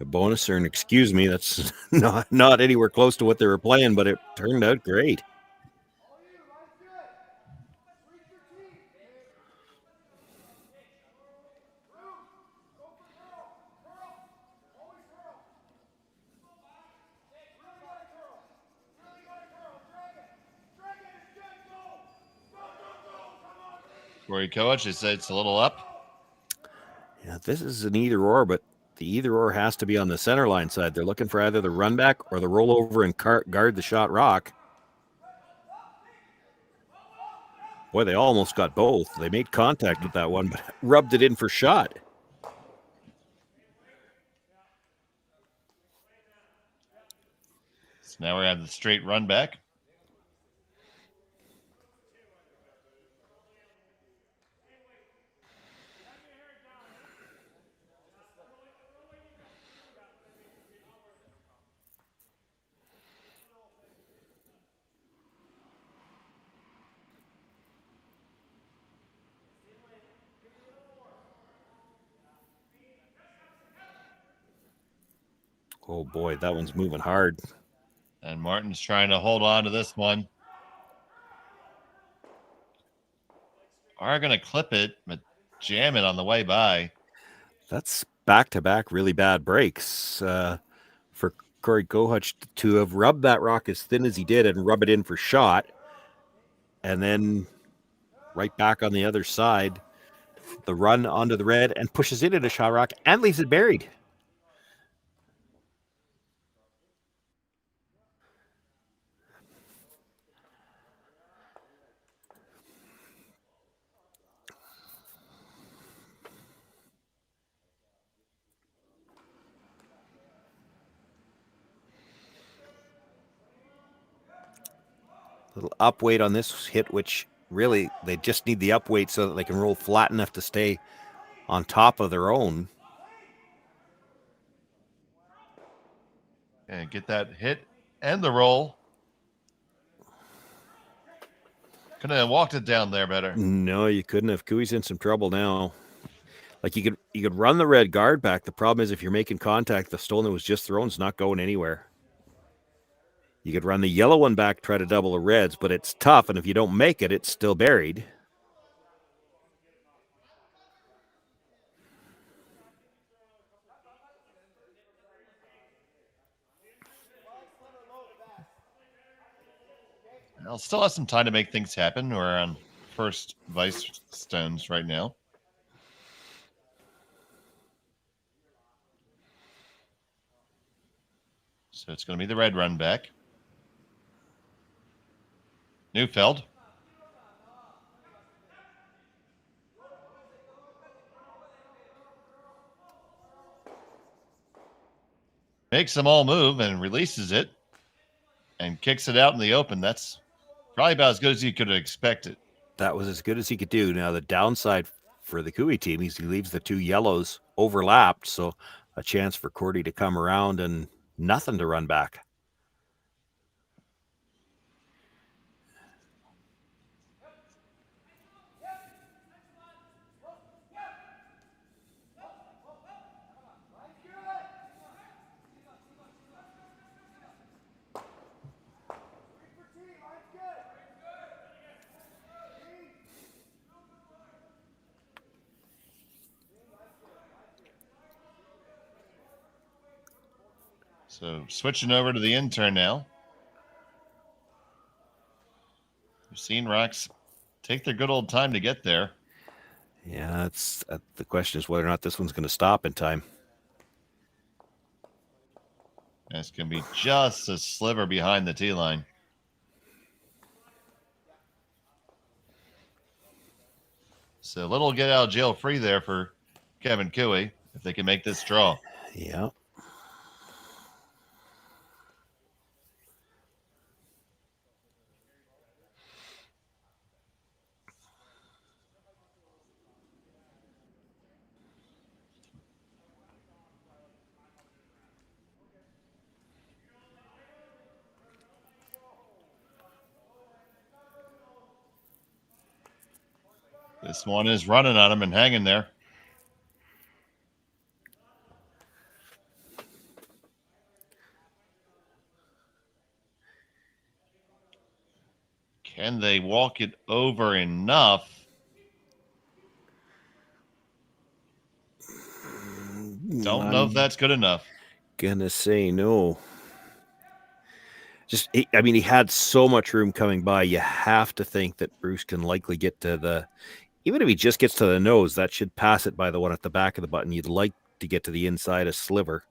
A bonus or an excuse me. That's not anywhere close to what they were playing, but it turned out great. Corey Coach, it's a little up. Yeah, this is an either or, but the either or has to be on the center line side. They're looking for either the run back or the rollover and guard the shot rock. Boy, they almost got both. They made contact with that one, but rubbed it in for shot. So now we're at the straight run back. Oh boy, that one's moving hard. And Martin's trying to hold on to this one. Are going to clip it, but jam it on the way by. That's back-to-back really bad breaks for Corey Kohutch to have rubbed that rock as thin as he did and rub it in for shot. And then right back on the other side, the run onto the red and pushes it into shot rock and leaves it buried. Little up weight on this hit, which really they just need the up weight so that they can roll flat enough to stay on top of their own. And get that hit and the roll. Couldn't have walked it down there better. No, you couldn't have. Cooey's in some trouble now. Like you could run the red guard back. The problem is if you're making contact, the stone that was just thrown is not going anywhere. You could run the yellow one back, try to double the reds, but it's tough, and if you don't make it, it's still buried. I'll still have some time to make things happen. We're on first vice stones right now. So it's going to be the red run back. Neufeld. Makes them all move and releases it and kicks it out in the open. That's probably about as good as you could have expected. That was as good as he could do. Now, the downside for the Cooey team is he leaves the two yellows overlapped, so a chance for Korte to come around and nothing to run back. So switching over to the intern now. We've seen Rocks take their good old time to get there. Yeah, that's the question is whether or not this one's going to stop in time. And it's going to be just a sliver behind the tee line. So a little get out of jail free there for Kevin Cooey if they can make this draw. Yeah. This one is running on him and hanging there. Can they walk it over enough? Don't know if that's good enough. Gonna say no. He had so much room coming by. You have to think that Bruce can likely get to the, even if he just gets to the nose, that should pass it by the one at the back of the button. You'd like to get to the inside a sliver.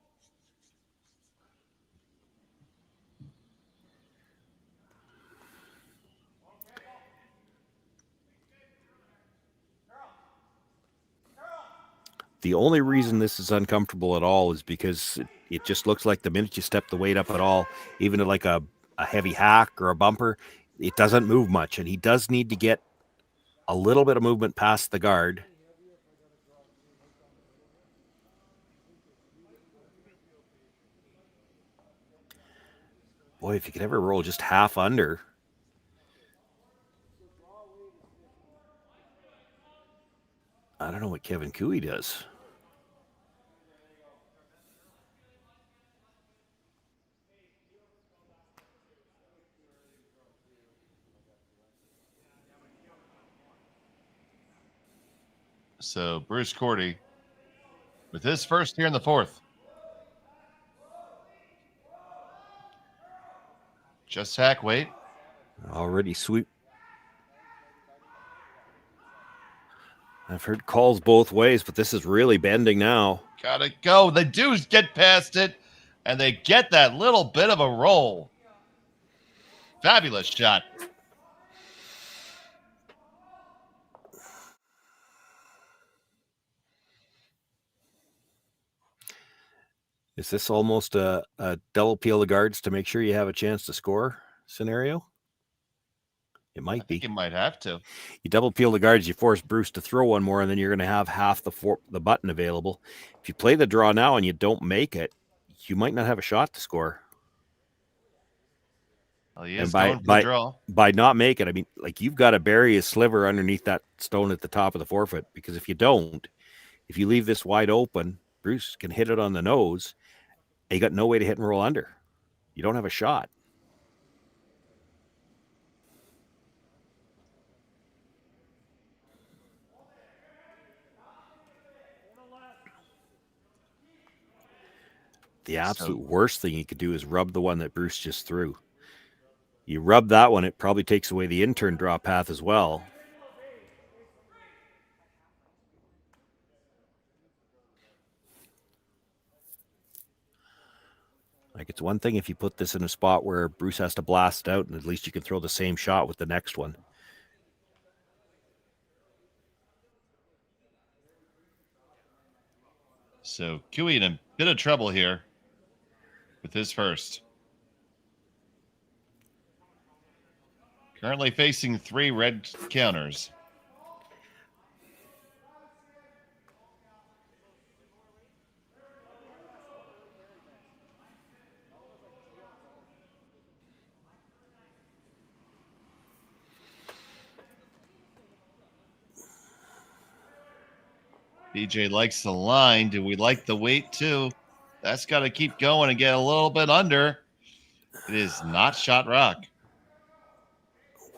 The only reason this is uncomfortable at all is because it just looks like the minute you step the weight up at all, even at like a heavy hack or a bumper, it doesn't move much. And he does need to get a little bit of movement past the guard. Boy, if you could ever roll just half under. I don't know what Kevin Cooey does. So Bruce Korte with his first here in the fourth. Just hack weight. Already sweep. I've heard calls both ways, but this is really bending now. Gotta go. They do get past it, and they get that little bit of a roll. Fabulous shot. Is this almost a double peel the guards to make sure you have a chance to score scenario? It might be. You might have to. You double peel the guards, you force Bruce to throw one more, and then you're going to have half the button available. If you play the draw now and you don't make it, you might not have a shot to score. Well, he is going for the draw. By not making it, you've got to bury a sliver underneath that stone at the top of the forefoot, because if you don't, if you leave this wide open, Bruce can hit it on the nose, and you got no way to hit and roll under. You don't have a shot. The absolute worst thing you could do is rub the one that Bruce just threw. You rub that one, it probably takes away the in-turn draw path as well. It's one thing if you put this in a spot where Bruce has to blast out, and at least you can throw the same shot with the next one. So Cooey in a bit of trouble here with his first. Currently facing 3 red counters. BJ likes the line. Do we like the weight too? That's got to keep going and get a little bit under. It is not shot rock.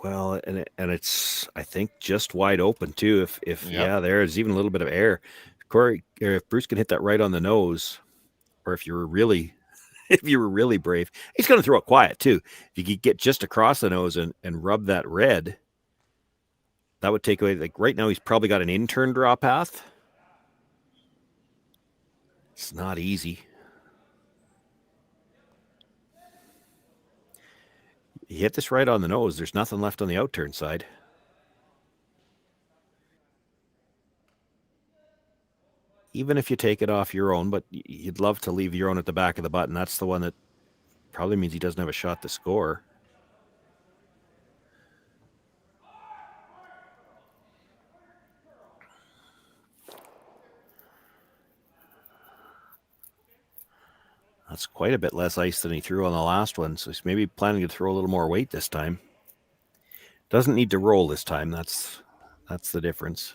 Well, and it's, I think, just wide open too. If there's even a little bit of air. Corey, if Bruce can hit that right on the nose, or if you were really brave, he's going to throw it quiet too. If you could get just across the nose and rub that red, that would take away. Right now, he's probably got an in-turn draw path. It's not easy. You hit this right on the nose. There's nothing left on the out-turn side. even if you take it off your own, but you'd love to leave your own at the back of the button. That's the one that probably means he doesn't have a shot to score. That's quite a bit less ice than he threw on the last one, so he's maybe planning to throw a little more weight this time. Doesn't need to roll this time. That's the difference.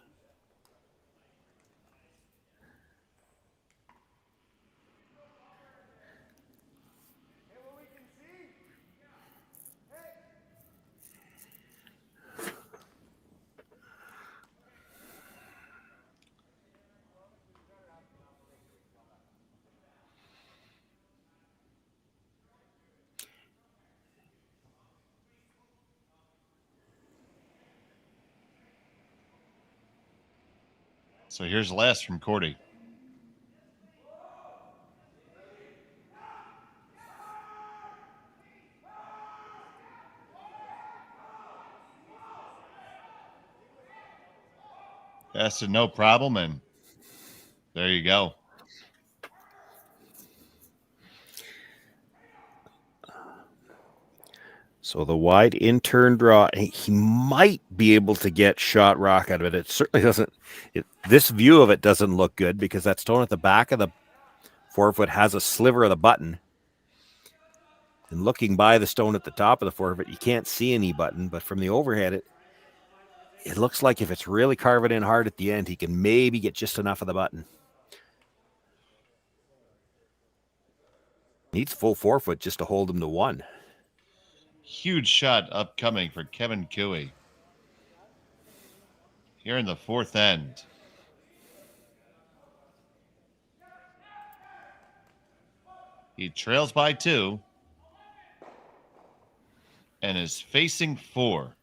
So here's the last from Korte. That's a no problem, and there you go. So the wide in-turn draw, he might be able to get shot rock out of it. It certainly doesn't. This view of it doesn't look good because that stone at the back of the forefoot has a sliver of the button. And looking by the stone at the top of the forefoot, you can't see any button. But from the overhead, it looks like if it's really carving in hard at the end, he can maybe get just enough of the button. Needs full forefoot just to hold him to one. Huge shot upcoming for Kevin Koe here in the fourth end. He trails by 2 and is facing 4.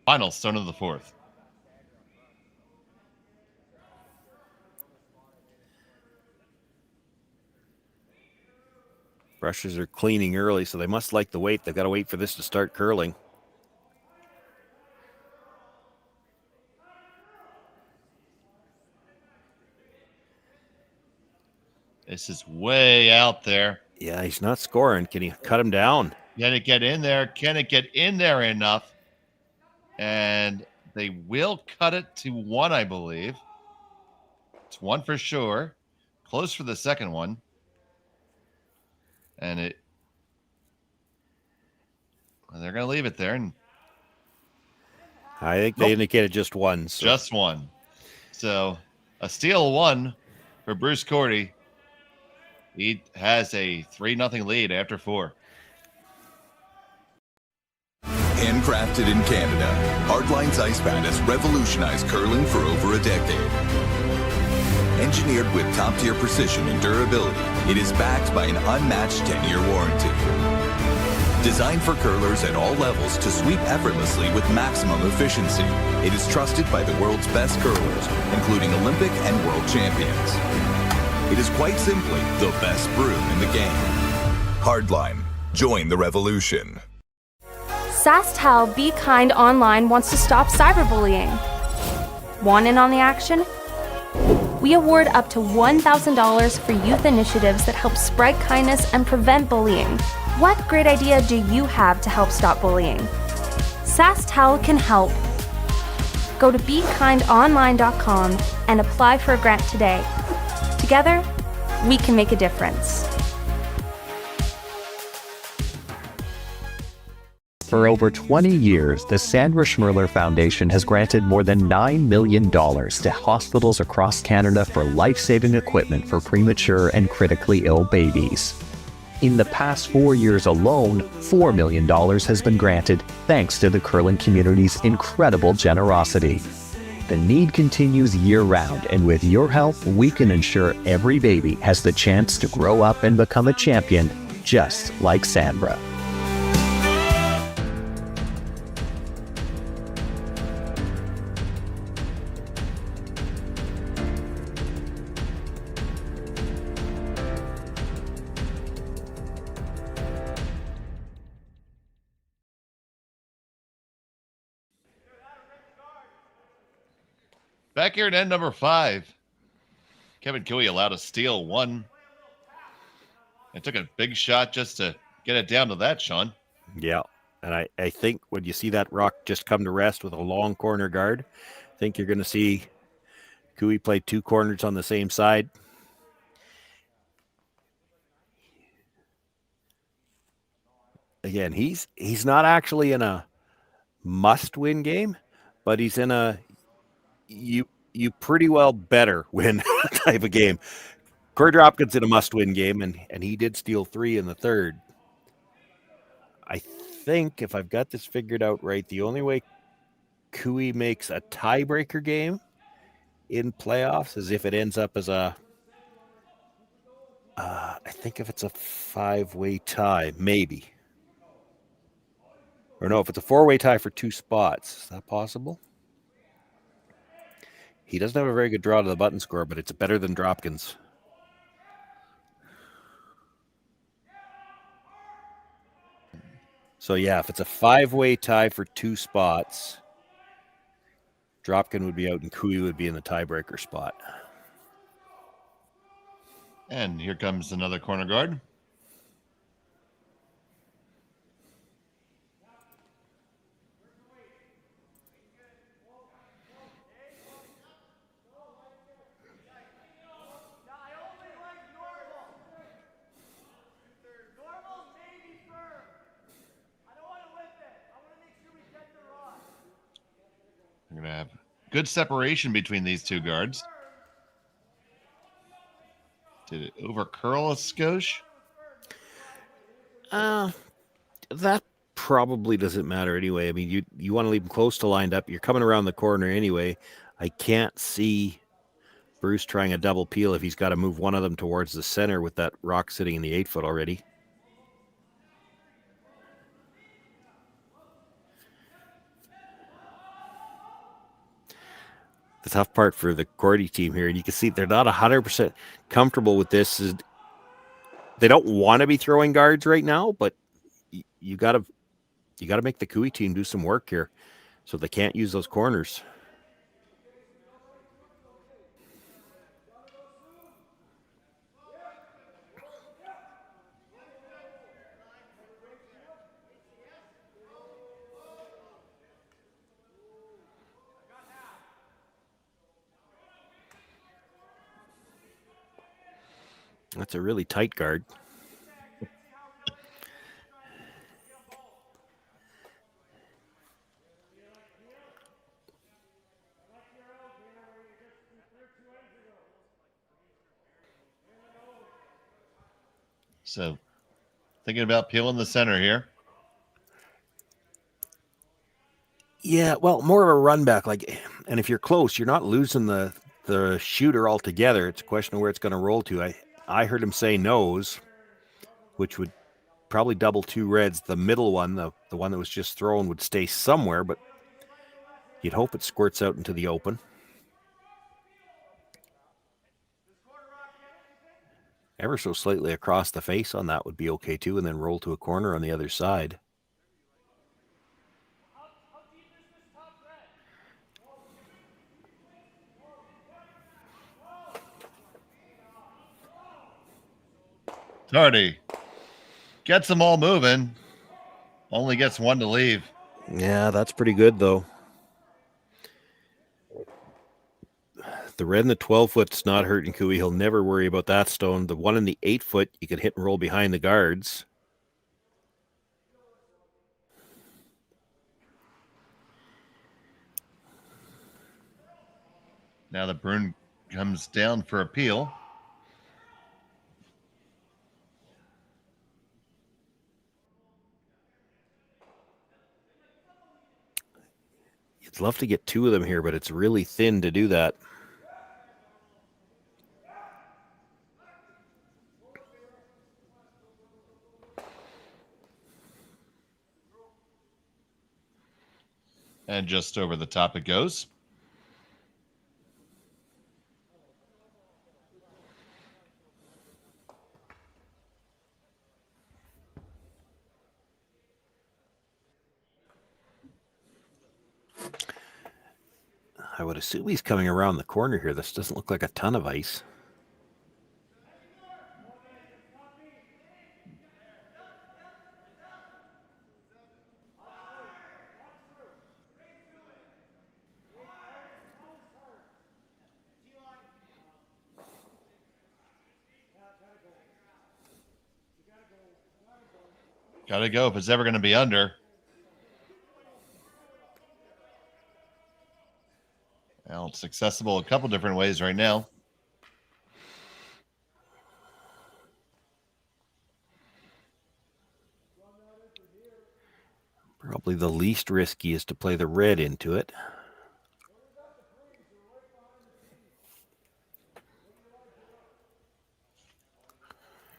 Final stone of the fourth. Brushes are cleaning early, so they must like the weight. They've got to wait for this to start curling. This is way out there. Yeah, he's not scoring. Can he cut him down? Can it get in there? Can it get in there enough? And they will cut it to 1, I believe. It's 1 for sure. Close for the second one. And they're going to leave it there. And I think they indicated just 1. So. Just 1. So a steal 1 for Bruce Korte. He has a 3-0 lead after 4. Handcrafted in Canada, Hardlines Ice Band has revolutionized curling for over a decade. Engineered with top-tier precision and durability, it is backed by an unmatched 10-year warranty. Designed for curlers at all levels to sweep effortlessly with maximum efficiency, it is trusted by the world's best curlers, including Olympic and world champions. It is quite simply the best brew in the game. Hardline. Join the revolution. SaskTel Be Kind Online wants to stop cyberbullying. Want in on the action? We award up to $1,000 for youth initiatives that help spread kindness and prevent bullying. What great idea do you have to help stop bullying? SaskTel can help. Go to BeKindOnline.com and apply for a grant today. Together, we can make a difference. For over 20 years, the Sandra Schmel Foundation has granted more than $9 million to hospitals across Canada for life-saving equipment for premature and critically ill babies. In the past 4 years alone, $4 million has been granted thanks to the curling community's incredible generosity. The need continues year-round, and with your help, we can ensure every baby has the chance to grow up and become a champion, just like Sandra. Back here at end number 5, Kevin Cooley allowed a steal 1. It took a big shot just to get it down to that, Shawn. Yeah. And I think when you see that rock just come to rest with a long corner guard, I think you're going to see Cooley play 2 corners on the same side. Again, he's not actually in a must-win game, but he's in a you pretty well better win type of game. Corey Dropkin's in a must-win game, and he did steal 3 in the third. I think if I've got this figured out right, the only way Cooley makes a tiebreaker game in playoffs is if it ends up as a I think if it's a 5-way tie, maybe. Or no, if it's a 4-way tie for 2 spots. Is that possible? He doesn't have a very good draw to the button score, but it's better than Dropkins. So yeah, if it's a 5-way tie for 2 spots, Dropkin would be out and Cooley would be in the tiebreaker spot. And here comes another corner guard. We're going to have good separation between these 2 guards. Did it over curl a skosh? That probably doesn't matter anyway. I mean, you want to leave them close to lined up. You're coming around the corner anyway. I can't see Bruce trying a double peel if he's got to move one of them towards the center with that rock sitting in the 8-foot already. The tough part for the Korte team here, and you can see they're not 100% comfortable with this, is they don't want to be throwing guards right now, but you got to make the Cooley team do some work here, so they can't use those corners. That's a really tight guard. So, thinking about peeling the center here. Yeah, well, more of a run back. And if you're close, you're not losing the shooter altogether. It's a question of where it's going to roll to. I heard him say nose, which would probably double 2 reds. The middle one, the one that was just thrown, would stay somewhere, but you'd hope it squirts out into the open. Ever so slightly across the face on that would be okay too, and then roll to a corner on the other side. Tardy gets them all moving. Only gets 1 to leave. Yeah, that's pretty good, though. The red in the 12-foot's not hurting Cooley. He'll never worry about that stone. The one in the 8-foot, you can hit and roll behind the guards. Now the Bruin comes down for appeal. You'd love to get 2 of them here, but it's really thin to do that. And just over the top it goes. I would assume he's coming around the corner here. This doesn't look like a ton of ice. Got to go if it's ever going to be under. Well, it's accessible a couple different ways right now. Probably the least risky is to play the red into it.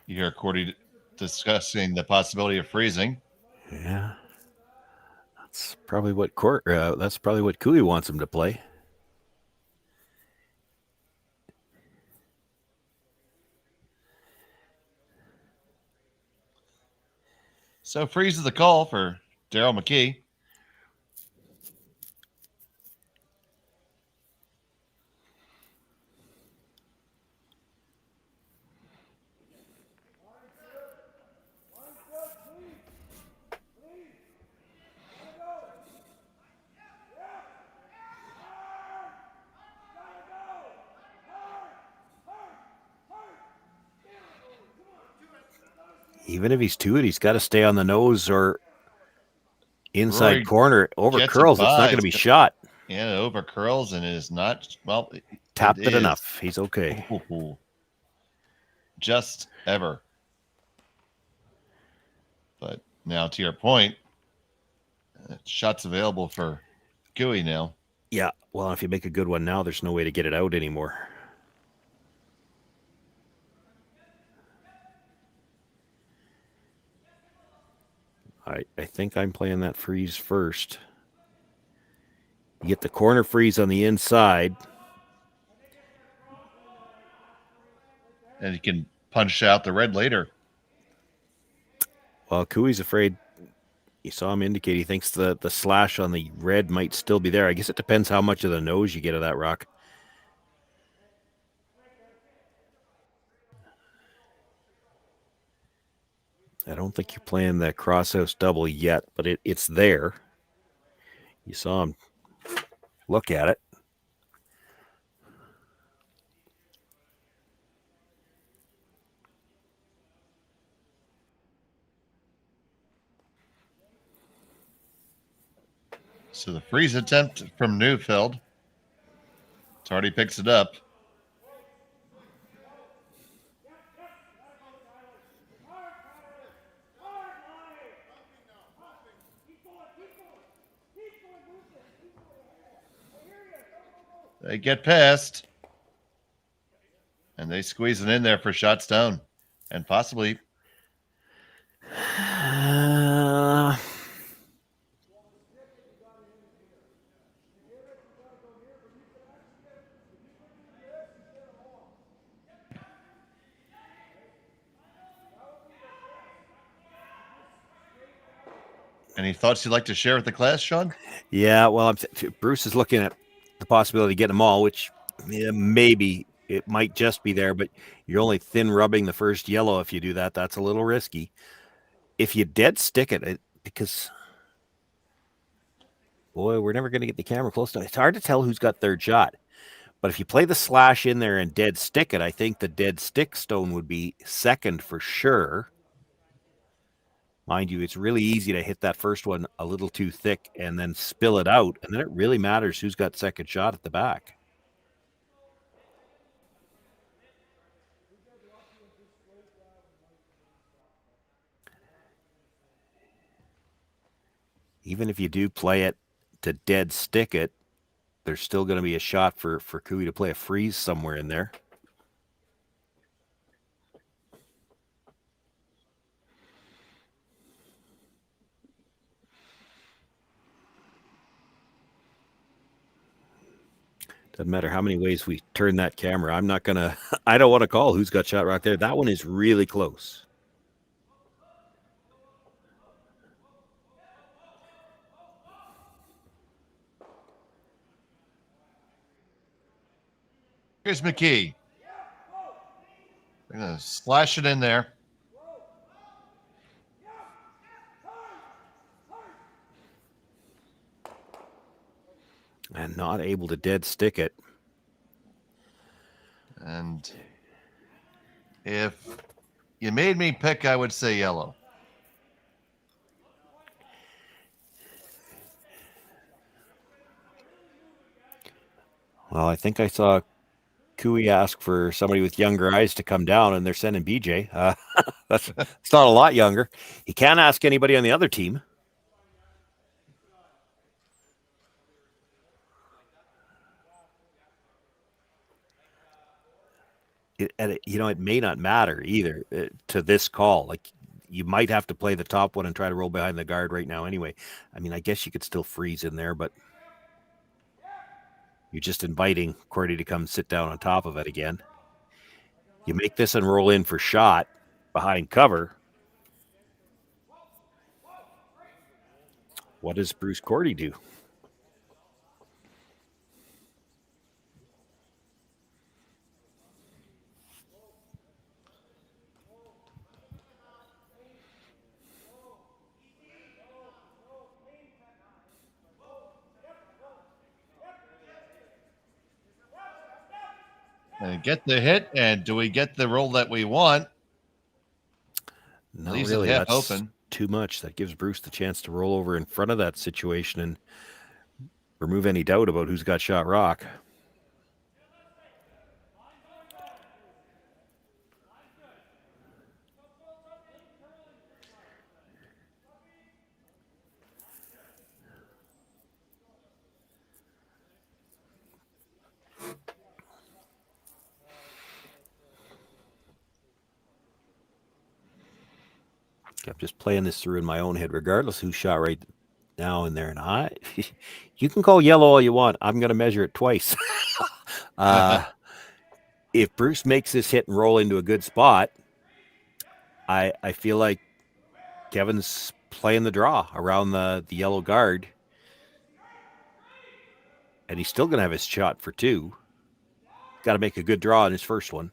You hear Korte discussing the possibility of freezing. Yeah. That's probably what Cooey wants him to play. So freeze is the call for Daryl McKee. Even if he's to it, he's got to stay on the nose or inside Rory corner. Over curls, it's not going to be shot. Yeah, over curls and it is not. Well, tapped it enough. He's okay. Just ever. But now, to your point, shots available for Cooey now. Yeah, well, if you make a good one now, there's no way to get it out anymore. I think I'm playing that freeze first. You get the corner freeze on the inside. And you can punch out the red later. Well, Cooey's afraid. You saw him indicate he thinks the slash on the red might still be there. I guess it depends how much of the nose you get of that rock. I don't think you're playing the crosshouse double yet, but it's there. You saw him look at it. So the freeze attempt from Neufeld. Tardy picks it up. They get past. And they squeeze it in there for shots down. And possibly. Any thoughts you'd like to share with the class, Shawn? Yeah, well, Bruce is looking at the possibility of getting them all, which maybe it might just be there, but you're only thin rubbing the first yellow if you do that. That's a little risky. If you dead stick it, because, boy, we're never going to get the camera close enough. It's hard to tell who's got third shot. But if you play the slash in there and dead stick it, I think the dead stick stone would be second for sure. Mind you, it's really easy to hit that first one a little too thick and then spill it out. And then it really matters who's got second shot at the back. Even if you do play it to dead stick it, there's still going to be a shot for Cooey to play a freeze somewhere in there. Doesn't matter how many ways we turn that camera. I don't want to call who's got shot right there. That one is really close. Here's McKee. They're going to slash it in there. And not able to dead stick it. And if you made me pick, I would say yellow. Well, I think I saw Cooey ask for somebody with younger eyes to come down, and they're sending BJ. That's not a lot younger. He can't ask anybody on the other team. It may not matter either to this call. Like, you might have to play the top one and try to roll behind the guard right now anyway. I mean, I guess you could still freeze in there, but you're just inviting Korte to come sit down on top of it again. You make this and roll in for shot behind cover. What does Bruce Korte do? And get the hit, and do we get the roll that we want? No, Leaves really, it half that's open. too much. That gives Bruce the chance to roll over in front of that situation and remove any doubt about who's got shot rock. I'm just playing this through in my own head, regardless who shot right now in there. And you can call yellow all you want. I'm going to measure it twice. If Bruce makes this hit and roll into a good spot, I feel like Kevin's playing the draw around the yellow guard. And he's still going to have his shot for two. Got to make a good draw in his first one.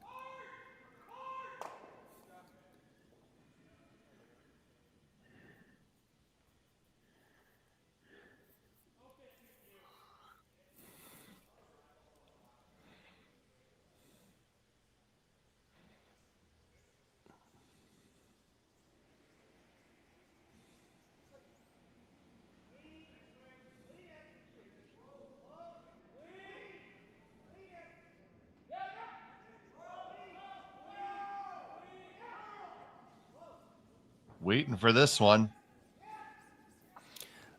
Waiting for this one.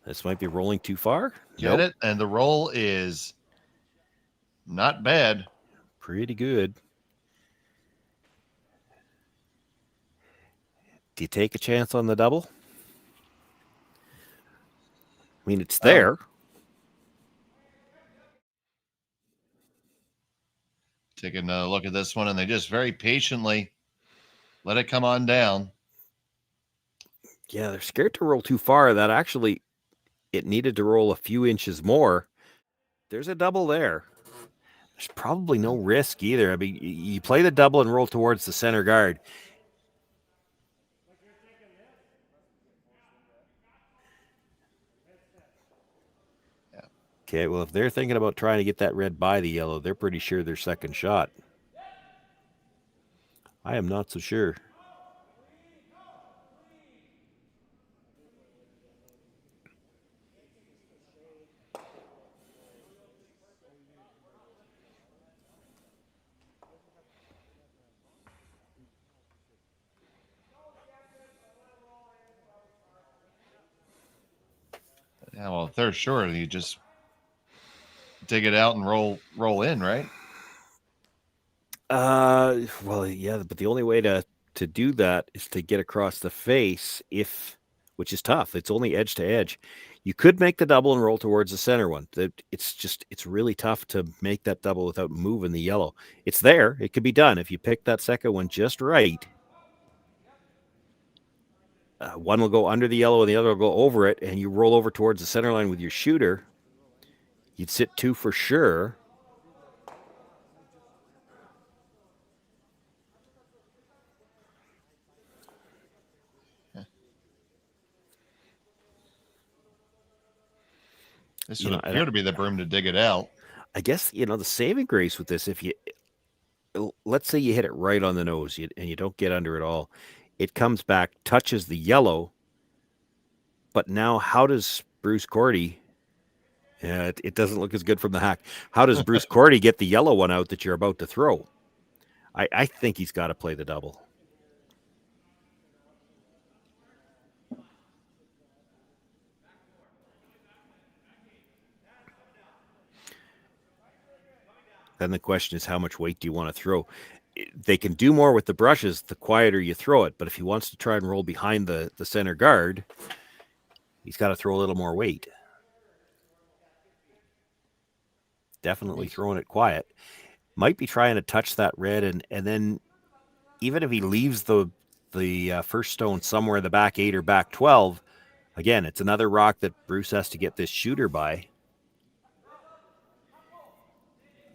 This might be rolling too far. Get it? And the roll is not bad. Pretty good. Do you take a chance on the double? I mean, it's there. Taking a look at this one, and they just very patiently let it come on down. Yeah, they're scared to roll too far. That actually, it needed to roll a few inches more. There's a double there. There's probably no risk either. I mean, you play the double and roll towards the center guard. Yeah. Okay, well, if they're thinking about trying to get that red by the yellow, they're pretty sure their second shot. I am not so sure. Yeah, well, if they're sure, you just dig it out and roll in, right? Well, yeah, but the only way to do that is to get across the face, which is tough. It's only edge to edge. You could make the double and roll towards the center one. It's really tough to make that double without moving the yellow. It's there. It could be done if you pick that second one just right. One will go under the yellow and the other will go over it, and you roll over towards the center line with your shooter. You'd sit two for sure. This would appear to be the broom to dig it out. I guess, the saving grace with this, let's say you hit it right on the nose and you don't get under it all, it comes back, touches the yellow, but now how does Bruce Korte, it doesn't look as good from the hack. How does Bruce Korte get the yellow one out that you're about to throw? I think he's got to play the double. Then the question is, how much weight do you want to throw? They can do more with the brushes the quieter you throw it, but if he wants to try and roll behind the center guard, he's got to throw a little more weight. Definitely throwing it quiet. Might be trying to touch that red, and then even if he leaves the first stone somewhere in the back 8 or back 12, again, it's another rock that Bruce has to get this shooter by.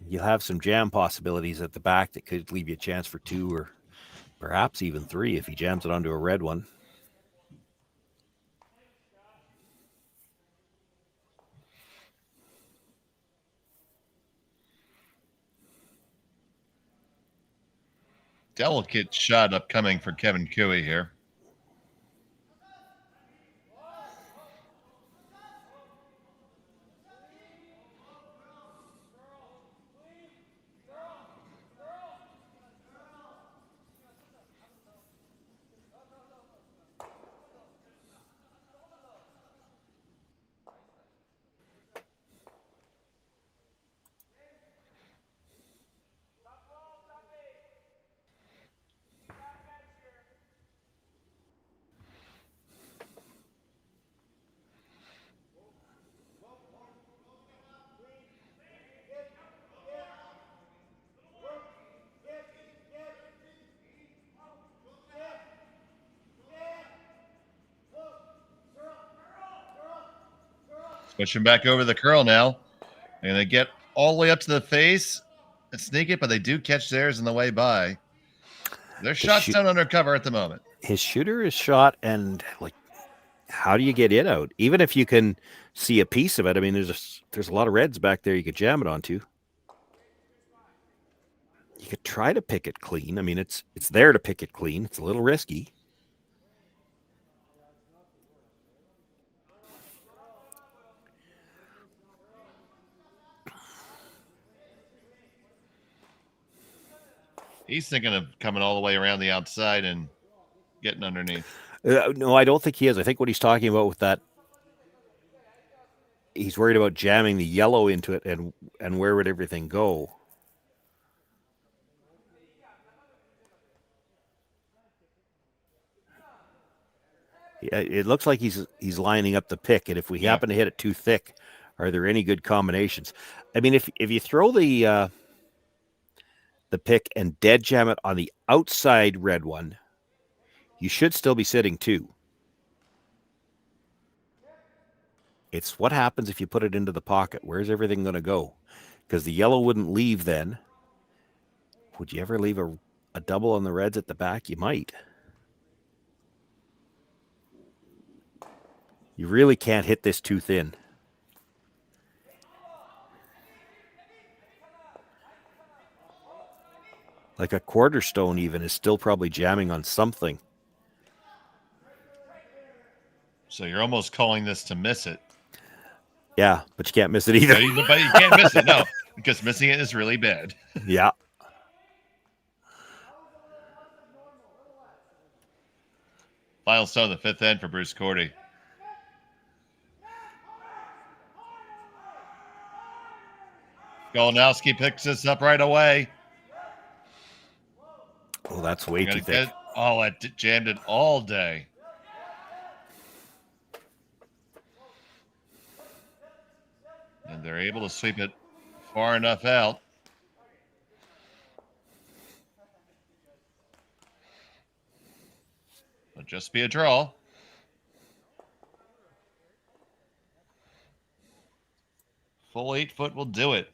You'll have some jam possibilities at the back that could leave you a chance for 2 or perhaps even 3 if he jams it onto a red one. Delicate shot upcoming for Kevin Cooey here. Switching back over the curl now. And they get all the way up to the face and sneak it, but they do catch theirs on the way by. Their shot's down under cover at the moment. His shooter is shot, and how do you get it out? Even if you can see a piece of it, I mean, there's a lot of reds back there you could jam it onto. You could try to pick it clean. I mean, it's there to pick it clean. It's a little risky. He's thinking of coming all the way around the outside and getting underneath. No, I don't think he is. I think what he's talking about with that, he's worried about jamming the yellow into it and where would everything go. Yeah, it looks like he's lining up the pick, and if we happen to hit it too thick, are there any good combinations? I mean, if you throw the pick and dead jam it on the outside red one, you should still be sitting 2. It's what happens if you put it into the pocket. Where's everything going to go? Because the yellow wouldn't leave then. Would you ever leave a double on the reds at the back? You might. You really can't hit this too thin. Like a quarter stone even is still probably jamming on something. So you're almost calling this to miss it. Yeah, but you can't miss it either. But you can't miss it, no, because missing it is really bad. Yeah. Final stone of the 5th end for Bruce Korte. Golanowski picks this up right away. Oh, that's way too thick. Oh, it jammed it all day. And they're able to sweep it far enough out. It'll just be a draw. Full 8 foot will do it.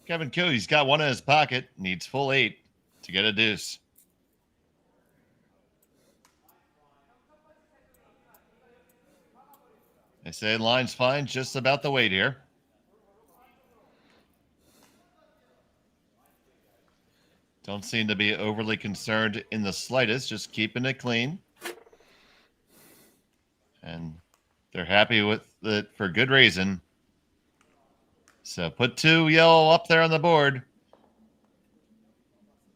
Kevin Cooley's got one in his pocket. Needs full 8 to get a deuce. They say line's fine, just about the weight here. Don't seem to be overly concerned in the slightest, just keeping it clean. And they're happy with it for good reason. So put 2 yellow up there on the board.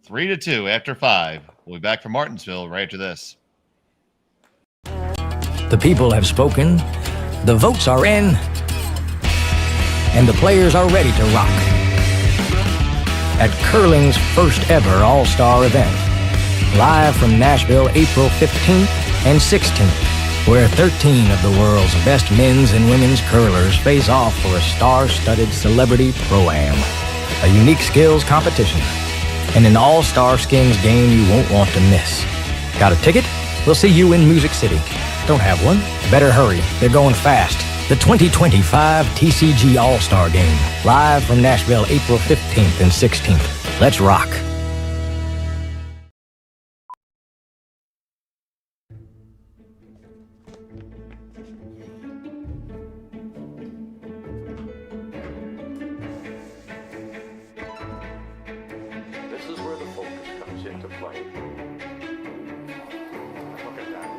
3-2 after 5. We'll be back from Martensville right after this. The people have spoken, the votes are in, and the players are ready to rock. At curling's first ever All-Star event, live from Nashville, April 15th and 16th, where 13 of the world's best men's and women's curlers face off for a star-studded celebrity pro-am, a unique skills competition, and an all-star skins game you won't want to miss. Got a ticket? We'll see you in Music City. Don't have one? Better hurry. They're going fast. The 2025 TCG All-Star Game, live from Nashville, April 15th and 16th. Let's rock. This is where the focus comes into play. Look at that.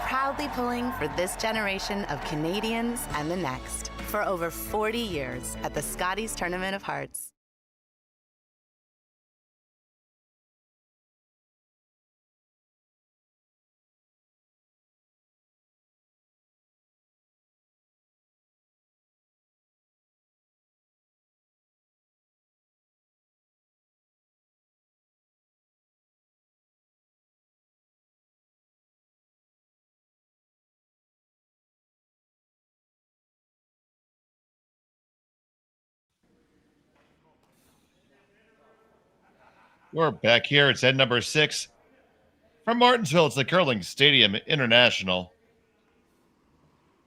Proudly pulling for this generation of Canadians and the next for over 40 years at the Scotties Tournament of Hearts. We're back here. It's head number 6 from Martensville. It's the Curling Stadium International.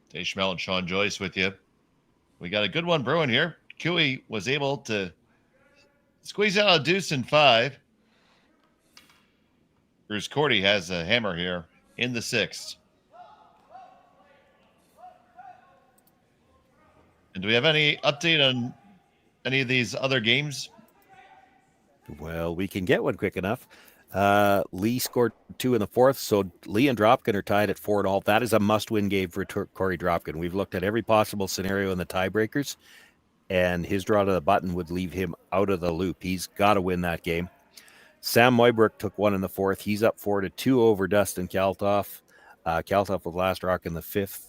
Dave Schmel and Shawn Joyce with you. We got a good one brewing here. Cailey was able to squeeze out a deuce in 5. Bruce Korte has a hammer here in the 6th. And do we have any update on any of these other games? Well, we can get one quick enough. Lee scored 2 in the 4th, so Lee and Dropkin are tied at 4-all. That is a must-win game for Corey Dropkin. We've looked at every possible scenario in the tiebreakers, and his draw to the button would leave him out of the loop. He's got to win that game. Sam Moybrook took 1 in the 4th. He's up 4-2 over Dustin Kaltoff. Kaltoff with last rock in the 5th.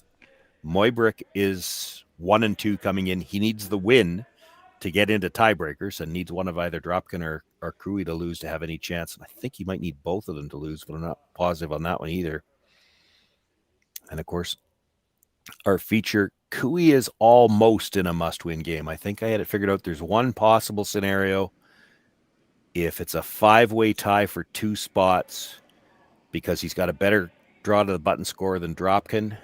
Moybrook is 1-2 coming in. He needs the win to get into tiebreakers and needs one of either Dropkin or Cooey to lose to have any chance. And I think he might need both of them to lose, but I'm not positive on that one either. And of course, our feature, Cooey is almost in a must-win game. I think I had it figured out. There's one possible scenario. If it's a 5-way tie for 2 spots, because he's got a better draw to the button score than Dropkin,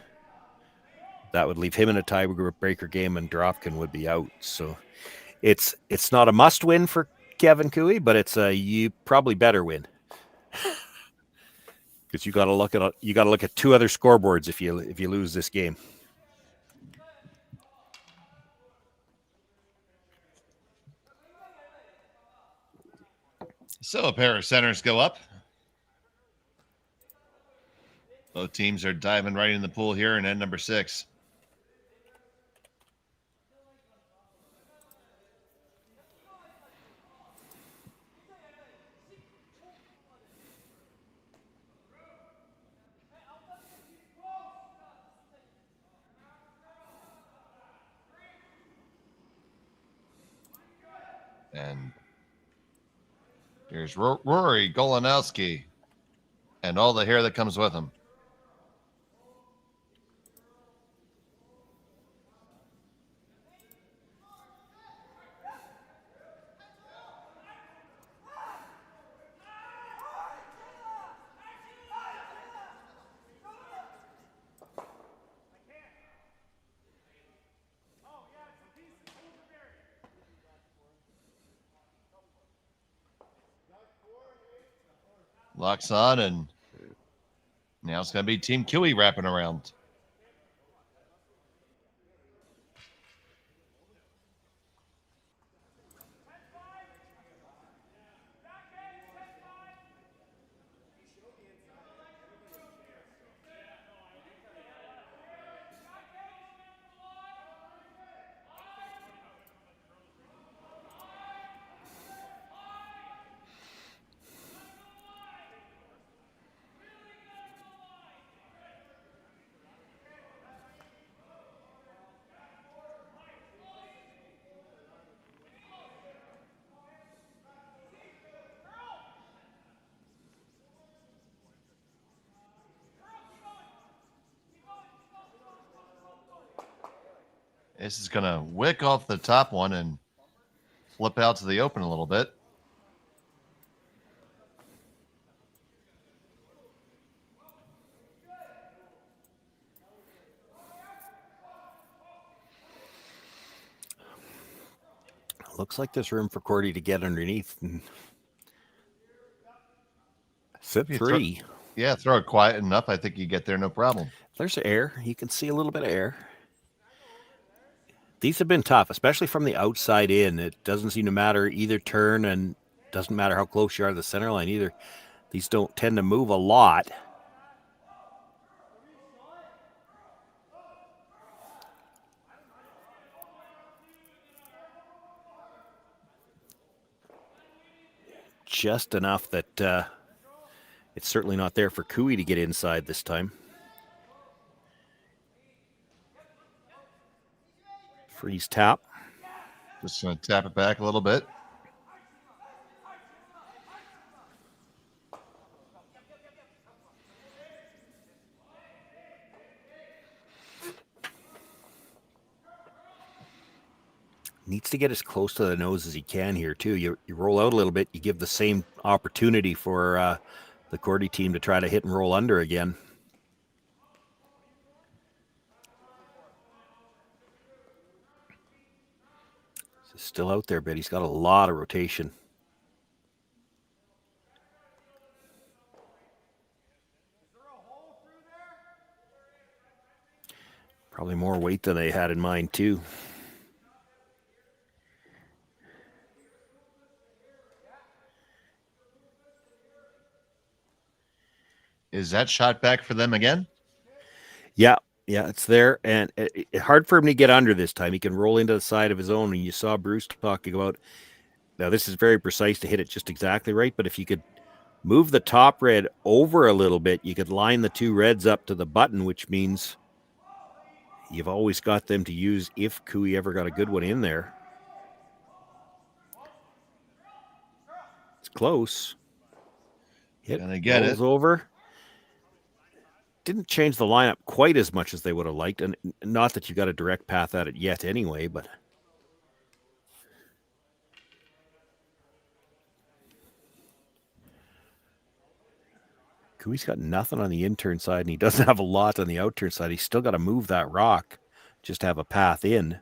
that would leave him in a tiebreaker game and Dropkin would be out. So it's not a must-win for Kevin Cooey, but it's a you probably better win. Because you got to look at 2 other scoreboards if you lose this game. So a pair of centers go up. Both teams are diving right in the pool here in end number 6. And here's Rory Golanowski and all the hair that comes with him. Locks on, and now it's going to be Team Cailey wrapping around. This is going to wick off the top one and flip out to the open a little bit. Looks like there's room for Korte to get underneath and sit three. Throw it quiet enough. I think you get there no problem. There's air. You can see a little bit of air. These have been tough, especially from the outside in. It doesn't seem to matter either turn, and doesn't matter how close you are to the center line either. These don't tend to move a lot. Just enough that it's certainly not there for Cailey to get inside this time. Freeze tap. Just going to tap it back a little bit. Needs to get as close to the nose as he can here, too. You roll out a little bit. You give the same opportunity for the Korte team to try to hit and roll under again. He's still out there, but he's got a lot of rotation. Probably more weight than they had in mind, too. Is that shot back for them again? Yeah, it's there. And it's hard for him to get under this time. He can roll into the side of his own. And you saw Bruce talking about, now this is very precise to hit it just exactly right. But if you could move the top red over a little bit, you could line the two reds up to the button, which means you've always got them to use if Cailey ever got a good one in there. It's close. Hit, and they get it over. Didn't change the lineup quite as much as they would have liked, and not that you got a direct path at it yet anyway, but Cailey's got nothing on the in-turn side, and he doesn't have a lot on the out-turn side. He's still got to move that rock just to have a path in.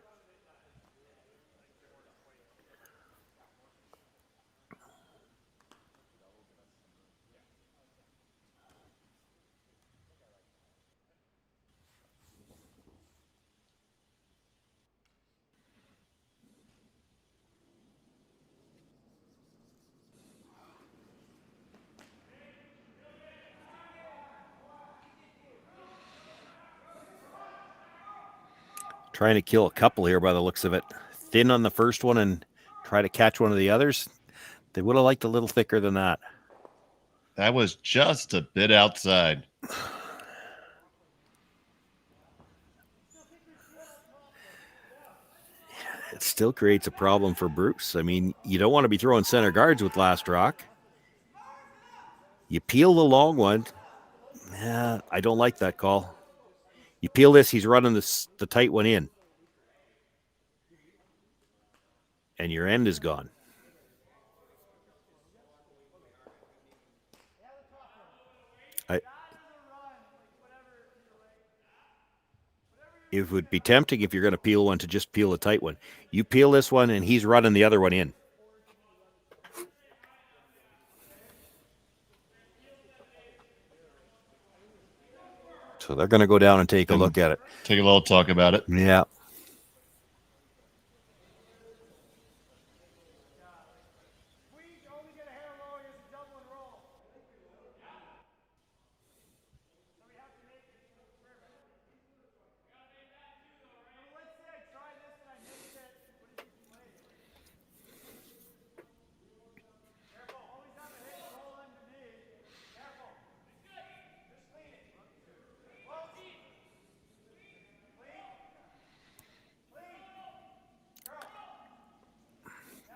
Trying to kill a couple here by the looks of it. Thin on the first one and try to catch one of the others. They would have liked a little thicker than that. That was just a bit outside. It still creates a problem for Bruce. I mean, you don't want to be throwing center guards with last rock. You peel the long one. Yeah, I don't like that call. You peel this, he's running the tight one in. And your end is gone. It would be tempting if you're going to peel one to just peel a tight one. You peel this one and he's running the other one in. So they're going to go down and take a look at it. Take a little talk about it. Yeah.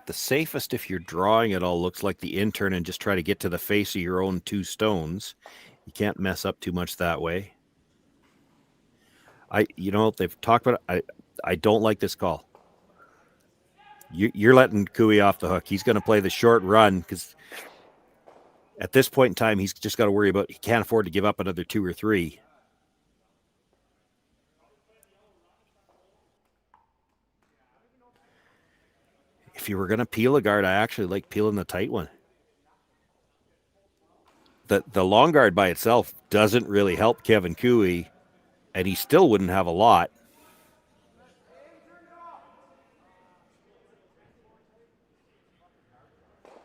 The safest, if you're drawing it all, looks like the intern and just try to get to the face of your own 2 stones. You can't mess up too much that way. They've talked about it. I don't like this call. You're letting Cooey off the hook. He's going to play the short run because at this point in time, he's just got to worry about, he can't afford to give up another 2 or 3. If you were going to peel a guard, I actually like peeling the tight one. The long guard by itself doesn't really help Kevin Cooey, and he still wouldn't have a lot.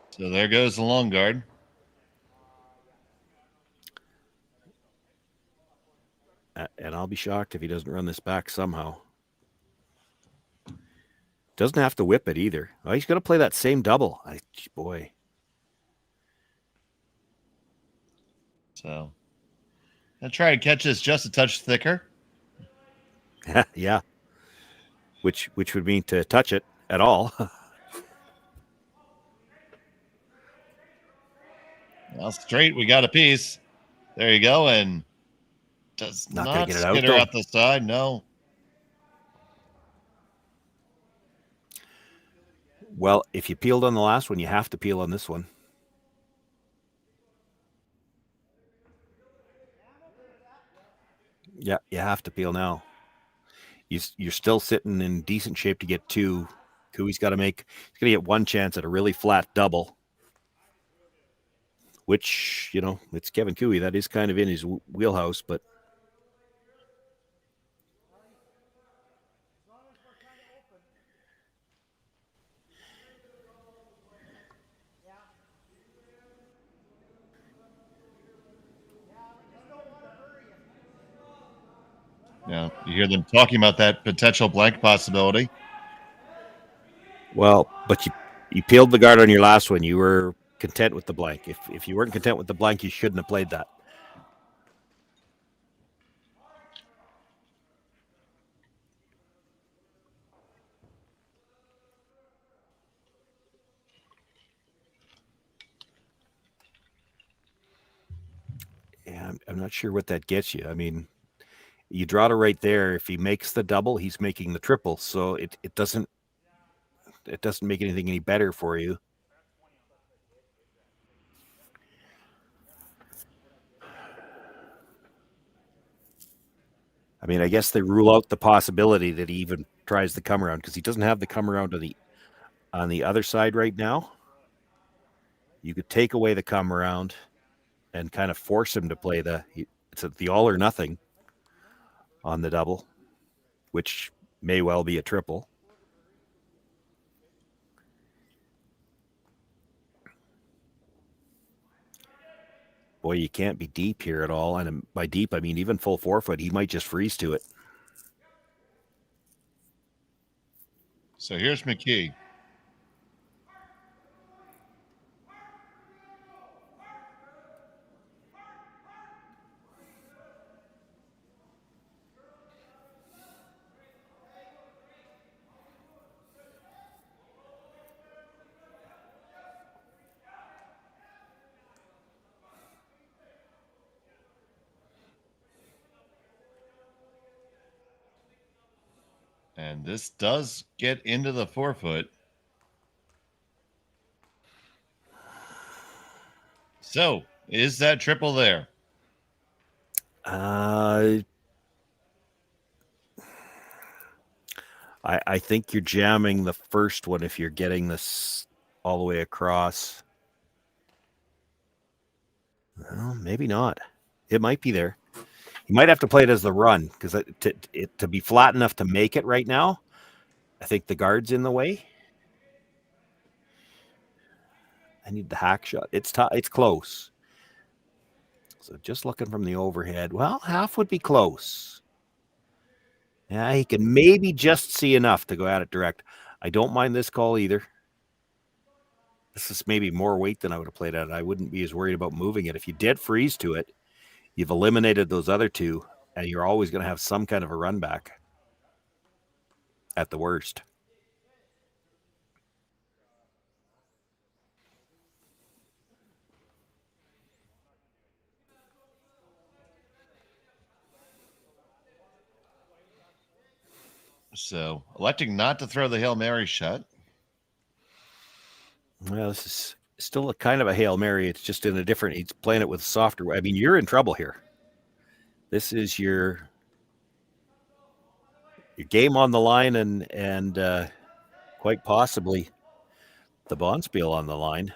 So there goes the long guard. And I'll be shocked if he doesn't run this back somehow. Doesn't have to whip it either. Oh, he's going to play that same double. Boy. So I'll try to catch this just a touch thicker. Yeah. Which would mean to touch it at all. Well, straight, we got a piece. There you go. And does not gonna get it skitter out out the side. No. Well, if you peeled on the last one, you have to peel on this one. Yeah, you have to peel now. You're still sitting in decent shape to get 2. Cooey's got to he's going to get 1 chance at a really flat double. Which, it's Kevin Cooey. That is kind of in his wheelhouse, but Yeah, you hear them talking about that potential blank possibility. well, but you peeled the guard on your last one. You were content with the blank. If you weren't content with the blank, you shouldn't have played that. Yeah, I'm not sure what that gets you. I mean, you draw to right there. If he makes the double, he's making the triple. So it doesn't make anything any better for you. I mean, I guess they rule out the possibility that he even tries the come around because he doesn't have the come around on the other side right now. You could take away the come around and kind of force him to play it's the all or nothing on the double, which may well be a triple. Boy, you can't be deep here at all. And by deep, I mean even full 4-foot. He might just freeze to it. So here's McKee. And this does get into the 4-foot. So, is that triple there? I think you're jamming the first one if you're getting this all the way across. Well, maybe not. It might be there. You might have to play it as the run because to be flat enough to make it right now, I think the guard's in the way. I need the hack shot. It's close. So just looking from the overhead. Well, half would be close. Yeah, he can maybe just see enough to go at it direct. I don't mind this call either. This is maybe more weight than I would have played at. I wouldn't be as worried about moving it. If you did freeze to it, you've eliminated those other two, and you're always going to have some kind of a run back at the worst. So electing not to throw the Hail Mary shot. Well, this is still a kind of a Hail Mary. It's just in a different, he's playing it with softer. I mean, you're in trouble here. This is your game on the line and quite possibly the Bonspiel on the line.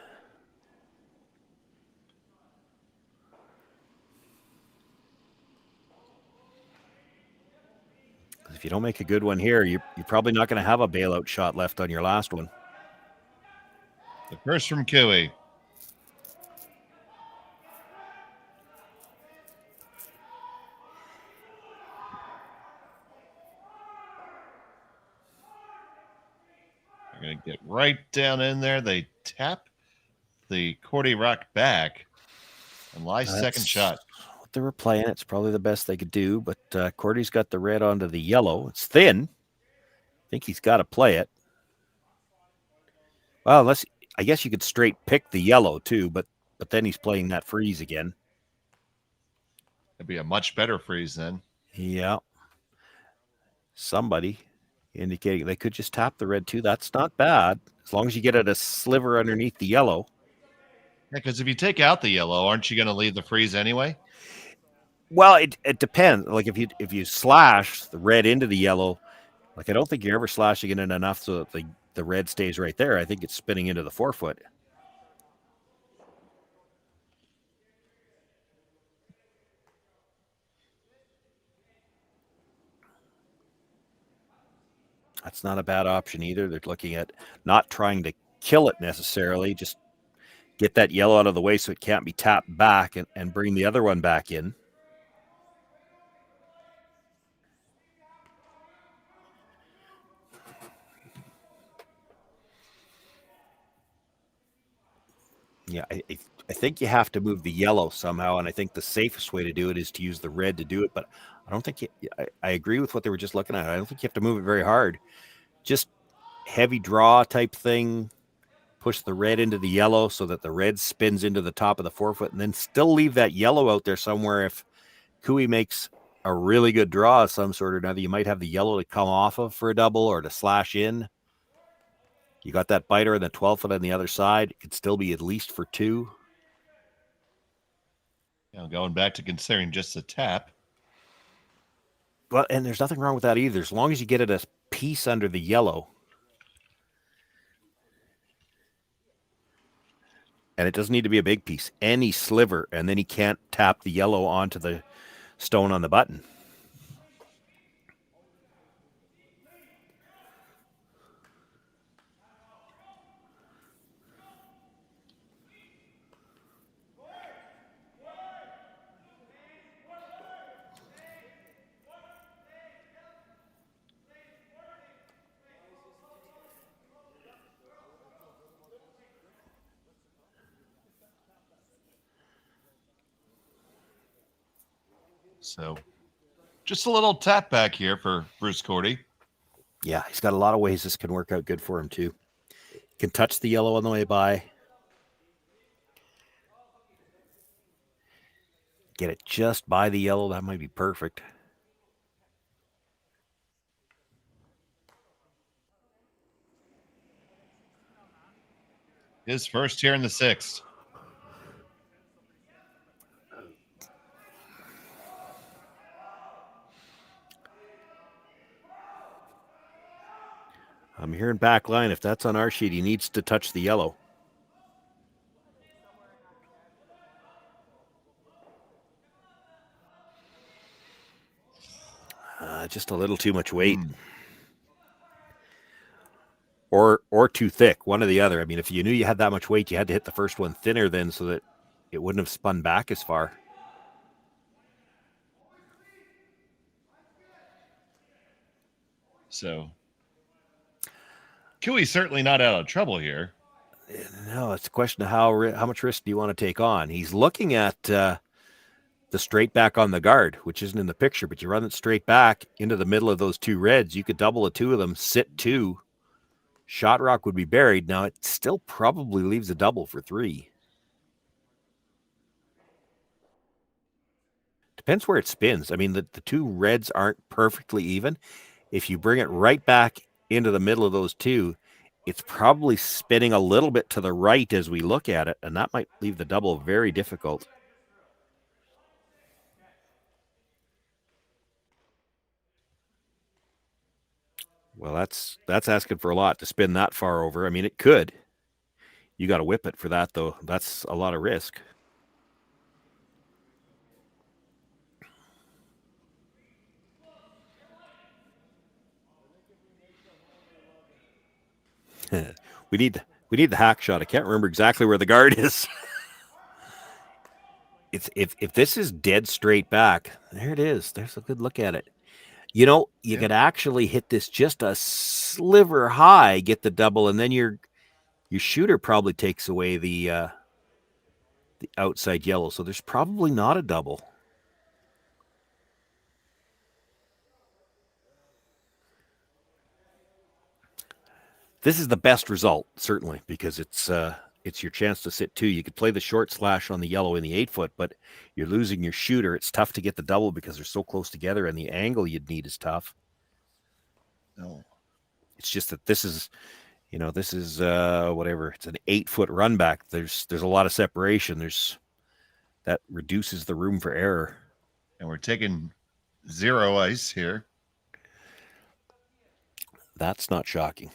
If you don't make a good one here, you're probably not going to have a bailout shot left on your last one. The first from Cailey. They're going to get right down in there. They tap the Korte rock back and Lai's second shot. What they were playing, it's probably the best they could do, but Korte's got the red onto the yellow. It's thin. I think he's got to play it. Well, unless I guess you could straight pick the yellow too, but then he's playing that freeze again. It'd be a much better freeze then. Yeah. Somebody indicating they could just tap the red too. That's not bad as long as you get it a sliver underneath the yellow. Yeah, because if you take out the yellow, aren't you going to leave the freeze anyway? Well, it depends. Like if you slash the red into the yellow, like I don't think you're ever slashing it in enough so that the red stays right there. I think it's spinning into the forefoot. That's not a bad option either. They're looking at not trying to kill it necessarily, just get that yellow out of the way so it can't be tapped back and bring the other one back in. Yeah, I think you have to move the yellow somehow, and I think the safest way to do it is to use the red to do it, but I don't think I agree with what they were just looking at. I don't think you have to move it very hard. Just heavy draw type thing, push the red into the yellow so that the red spins into the top of the forefoot, and then still leave that yellow out there somewhere if Cooey makes a really good draw of some sort or another. You might have the yellow to come off of for a double or to slash in. You got that biter and the 12-foot on the other side. It could still be at least for two. Now going back to considering just a tap. Well, and there's nothing wrong with that either. As long as you get it a piece under the yellow. And it doesn't need to be a big piece. Any sliver, and then he can't tap the yellow onto the stone on the button. So just a little tap back here for Bruce Korte. Yeah, he's got a lot of ways this can work out good for him too. Can touch the yellow on the way by. Get it just by the yellow. That might be perfect. His first here in the sixth. I'm hearing back line. If that's on our sheet, he needs to touch the yellow. Just a little too much weight. Or too thick, one or the other. I mean, if you knew you had that much weight, you had to hit the first one thinner then so that it wouldn't have spun back as far. So, Cailey's certainly not out of trouble here. No, it's a question of how much risk do you want to take on. He's looking at the straight back on the guard, which isn't in the picture, but you run it straight back into the middle of those two reds. You could double the two of them, sit two. Shot rock would be buried. Now, it still probably leaves a double for 3. Depends where it spins. I mean, the two reds aren't perfectly even. If you bring it right back into the middle of those two, it's probably spinning a little bit to the right as we look at it, and that might leave the double very difficult. Well, that's asking for a lot to spin that far over. I mean, it could. You got to whip it for that, though. That's a lot of risk. We need the hack shot. I can't remember exactly where the guard is. If this is dead straight back, there it is. There's a good look at it. You know, you could actually hit this just a sliver high, get the double, and then your shooter probably takes away the outside yellow. So there's probably not a double. This is the best result, certainly, because it's your chance to sit two. You could play the short slash on the yellow in the 8-foot, but you're losing your shooter. It's tough to get the double because they're so close together, and the angle you'd need is tough. No, it's just that this is whatever. It's an 8-foot run back. There's a lot of separation. That reduces the room for error. And we're taking 0 ice here. That's not shocking.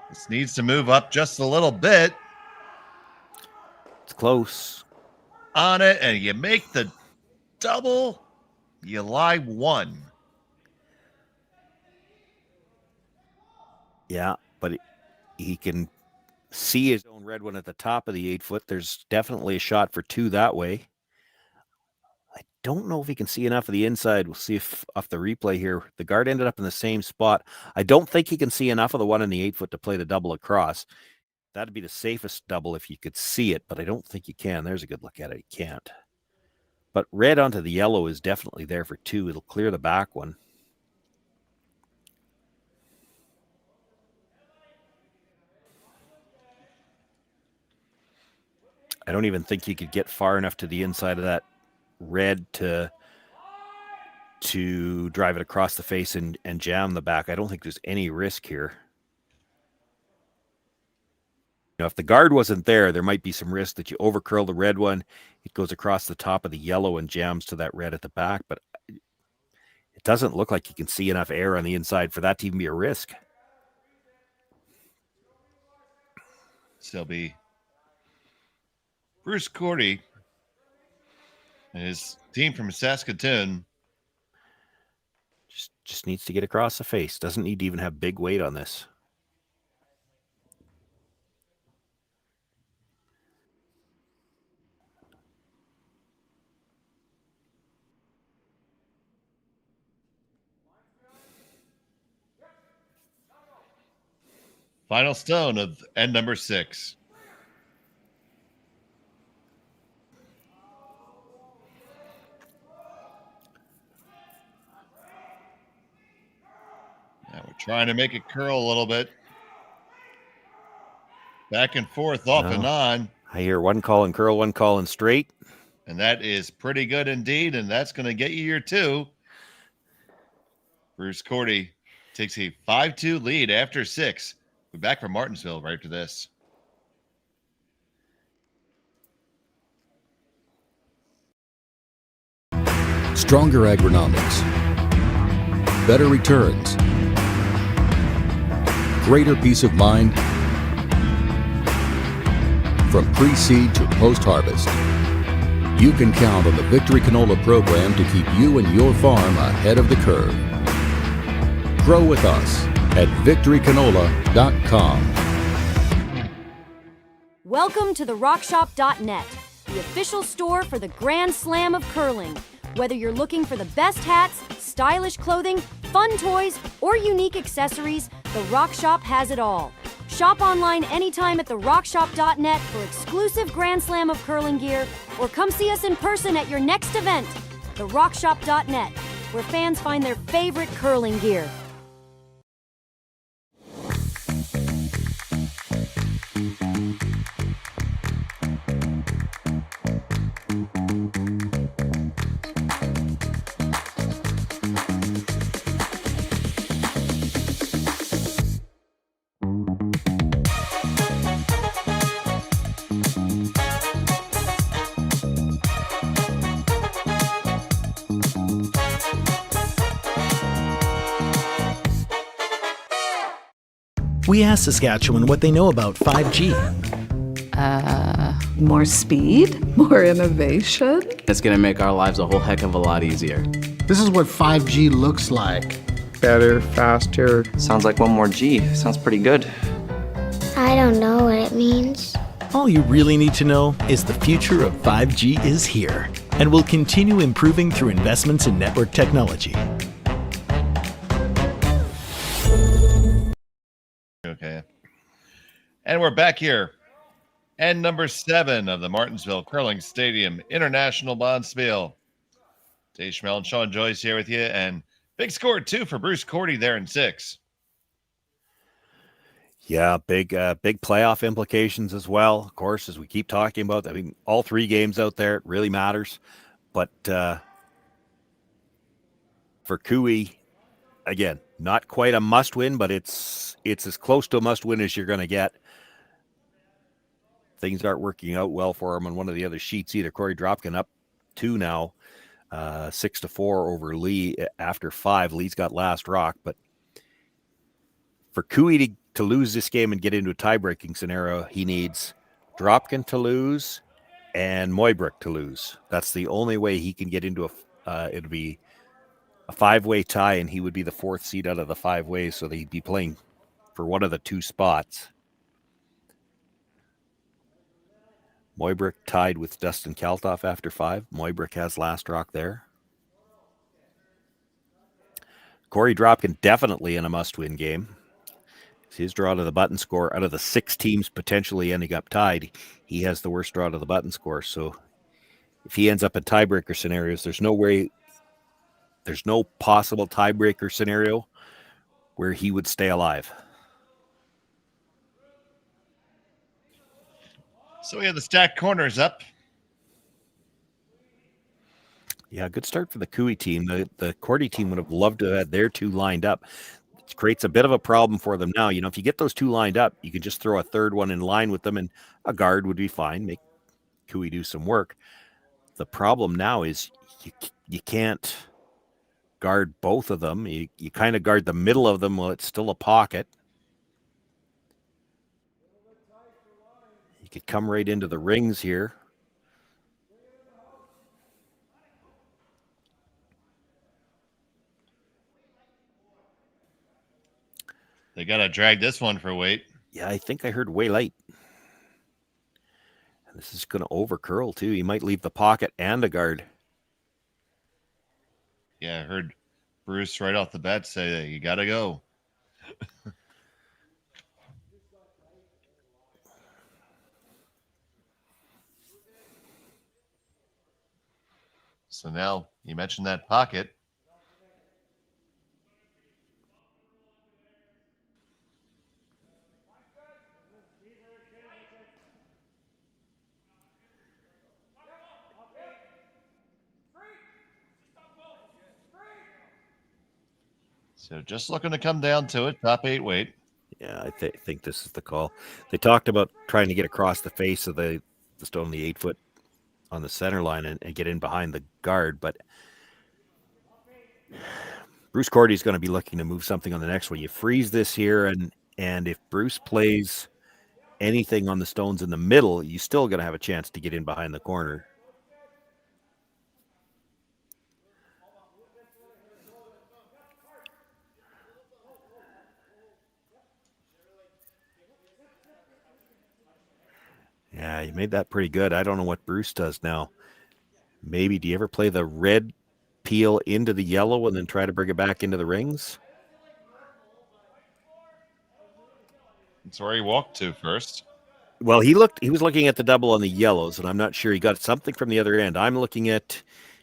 This needs to move up just a little bit. It's close. On it, and you make the double. You lie 1. Yeah, but he can see his own red one at the top of the 8-foot. There's definitely a shot for 2 that way. I don't know if he can see enough of the inside. We'll see if off the replay here. The guard ended up in the same spot. I don't think he can see enough of the one in the 8-foot to play the double across. That'd be the safest double if you could see it, but I don't think you can. There's a good look at it. He can't. But red onto the yellow is definitely there for 2. It'll clear the back one. I don't even think you could get far enough to the inside of that red to drive it across the face and jam the back. I don't think there's any risk here. You know, if the guard wasn't there, there might be some risk that you overcurl the red one. It goes across the top of the yellow and jams to that red at the back. But it doesn't look like you can see enough air on the inside for that to even be a risk. Still be Bruce Korte and his team from Saskatoon. Just needs to get across the face. Doesn't need to even have big weight on this. Final stone of end number 6. Now we're trying to make it curl a little bit. Back and forth, off and on. I hear one call and curl, one call and straight. And that is pretty good indeed, and that's going to get you your 2. Bruce Korte takes a 5-2 lead after 6. We're back from Martensville right after this. Stronger agronomics, better returns, greater peace of mind, From pre-seed to post-harvest, you can count on the Victory Canola program to keep you and your farm ahead of the curve. Grow with us at victorycanola.com. Welcome to the rockshop.net, the official store for the Grand Slam of curling. Whether you're looking for the best hats, stylish clothing, fun toys, or unique accessories, the Rock Shop has it all. Shop online anytime at therockshop.net for exclusive Grand Slam of curling gear, or come see us in person at your next event. Therockshop.net, where fans find their favorite curling gear. We asked Saskatchewan what they know about 5G. More speed, more innovation. It's going to make our lives a whole heck of a lot easier. This is what 5G looks like. Better, faster. Sounds like one more G. Sounds pretty good. I don't know what it means. All you really need to know is the future of 5G is here and will continue improving through investments in network technology. Okay. And we're back here. And number 7 of the Martensville Curling Stadium International Bonspiel. Dave Schmel and Shawn Joyce here with you. And big score, too, for Bruce Korte there in 6. Yeah, big playoff implications as well. Of course, as we keep talking about, I mean, all 3 games out there, it really matters. But for Cooey, again, not quite a must-win, but it's as close to a must-win as you're going to get. Things aren't working out well for him on one of the other sheets either. Corey Dropkin up 2 now, 6-4 over Lee after 5. Lee's got last rock, but for Cooey to lose this game and get into a tie-breaking scenario, he needs Dropkin to lose and Moybrook to lose. That's the only way he can get into it'd be a 5-way tie, and he would be the 4th seed out of the 5 ways, so he'd be playing for one of the 2 spots. Moybrook tied with Dustin Kaltoff after 5. Moybrook has last rock there. Corey Dropkin definitely in a must-win game. His draw to the button score, out of the 6 teams potentially ending up tied, he has the worst draw to the button score. So if he ends up in tiebreaker scenarios, there's no possible tiebreaker scenario where he would stay alive. So we have the stacked corners up. Yeah, good start for the Cooey team. The Korte team would have loved to have had their 2 lined up. It creates a bit of a problem for them now. You know, if you get those 2 lined up, you can just throw a 3rd one in line with them, and a guard would be fine. Make Cooey do some work. The problem now is you can't guard both of them. You kind of guard the middle of them while it's still a pocket. You could come right into the rings here. They got to drag this one for weight. Yeah, I think I heard way light. And this is going to over curl too. He might leave the pocket and a guard. Yeah, I heard Bruce right off the bat say that you got to go. So now you mentioned that pocket. So just looking to come down to it, top 8 weight. Yeah, I think this is the call. They talked about trying to get across the face of the stone, the 8 foot on the center line and get in behind the guard. But Bruce Korte is going to be looking to move something on the next one. You freeze this here, and if Bruce plays anything on the stones in the middle, you still going to have a chance to get in behind the corner. Yeah, you made that pretty good. I don't know what Bruce does now. Maybe, do you ever play the red peel into the yellow and then try to bring it back into the rings? That's where he walked to first. Well, he was looking at the double on the yellows, and I'm not sure he got something from the other end. I'm looking at,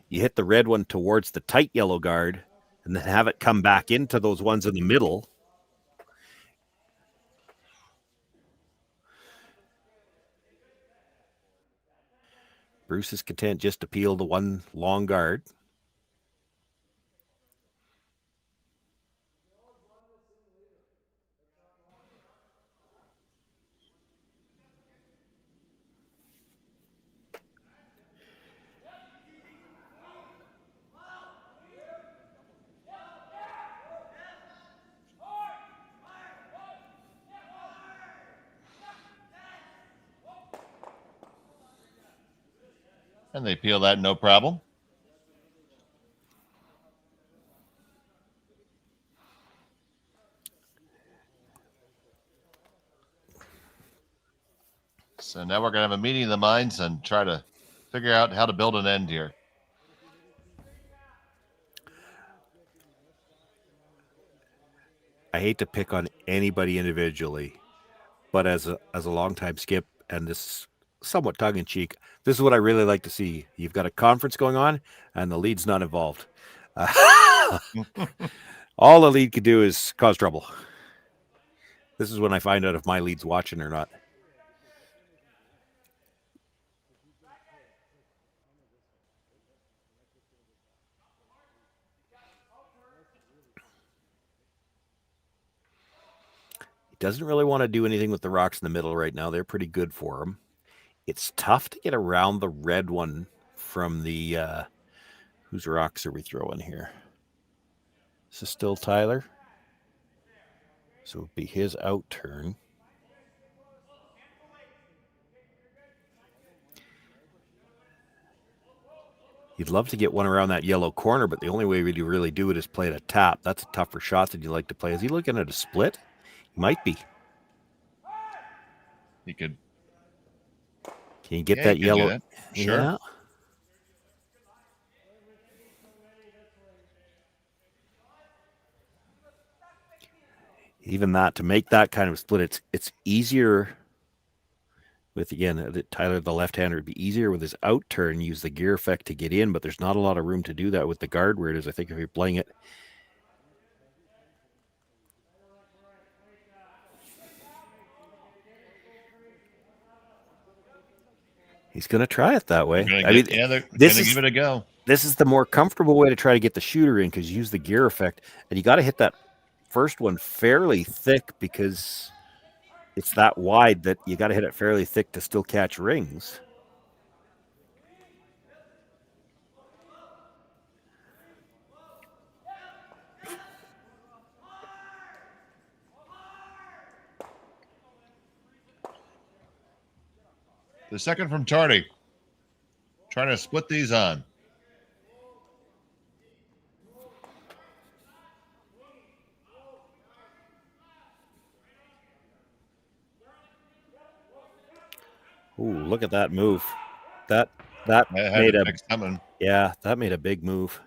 you hit the red one towards the tight yellow guard and then have it come back into those ones in the middle. Bruce is content just to peel the one long guard. And they peel that no problem. So now we're going to have a meeting of the minds and try to figure out how to build an end here. I hate to pick on anybody individually, but as a longtime skip, and this somewhat tongue-in-cheek, this is what I really like to see. You've got a conference going on, and the lead's not involved. All the lead could do is cause trouble. This is when I find out if my lead's watching or not. Doesn't really want to do anything with the rocks in the middle right now. They're pretty good for him. It's tough to get around the red one from the, whose rocks are we throwing here? This is still Tyler. So it would be his out turn. You'd love to get one around that yellow corner, but the only way you really do it is play it a tap. That's a tougher shot than you like to play. Is he looking at a split? He might be. He could. Can you get that yellow? That. Sure. Yeah. Even that, to make that kind of split, it's easier with, again, Tyler, the left-hander, it'd be easier with his out turn, use the gear effect to get in, but there's not a lot of room to do that with the guard where it is. I think if you're playing it. He's going to try it that way. I mean, they're going to give it a go. This is the more comfortable way to try to get the shooter in, because you use the gear effect, and you got to hit that first one fairly thick because it's that wide that you got to hit it fairly thick to still catch rings. The second from Tardy. Trying to split these on. Ooh, look at that move. That made that made a big move.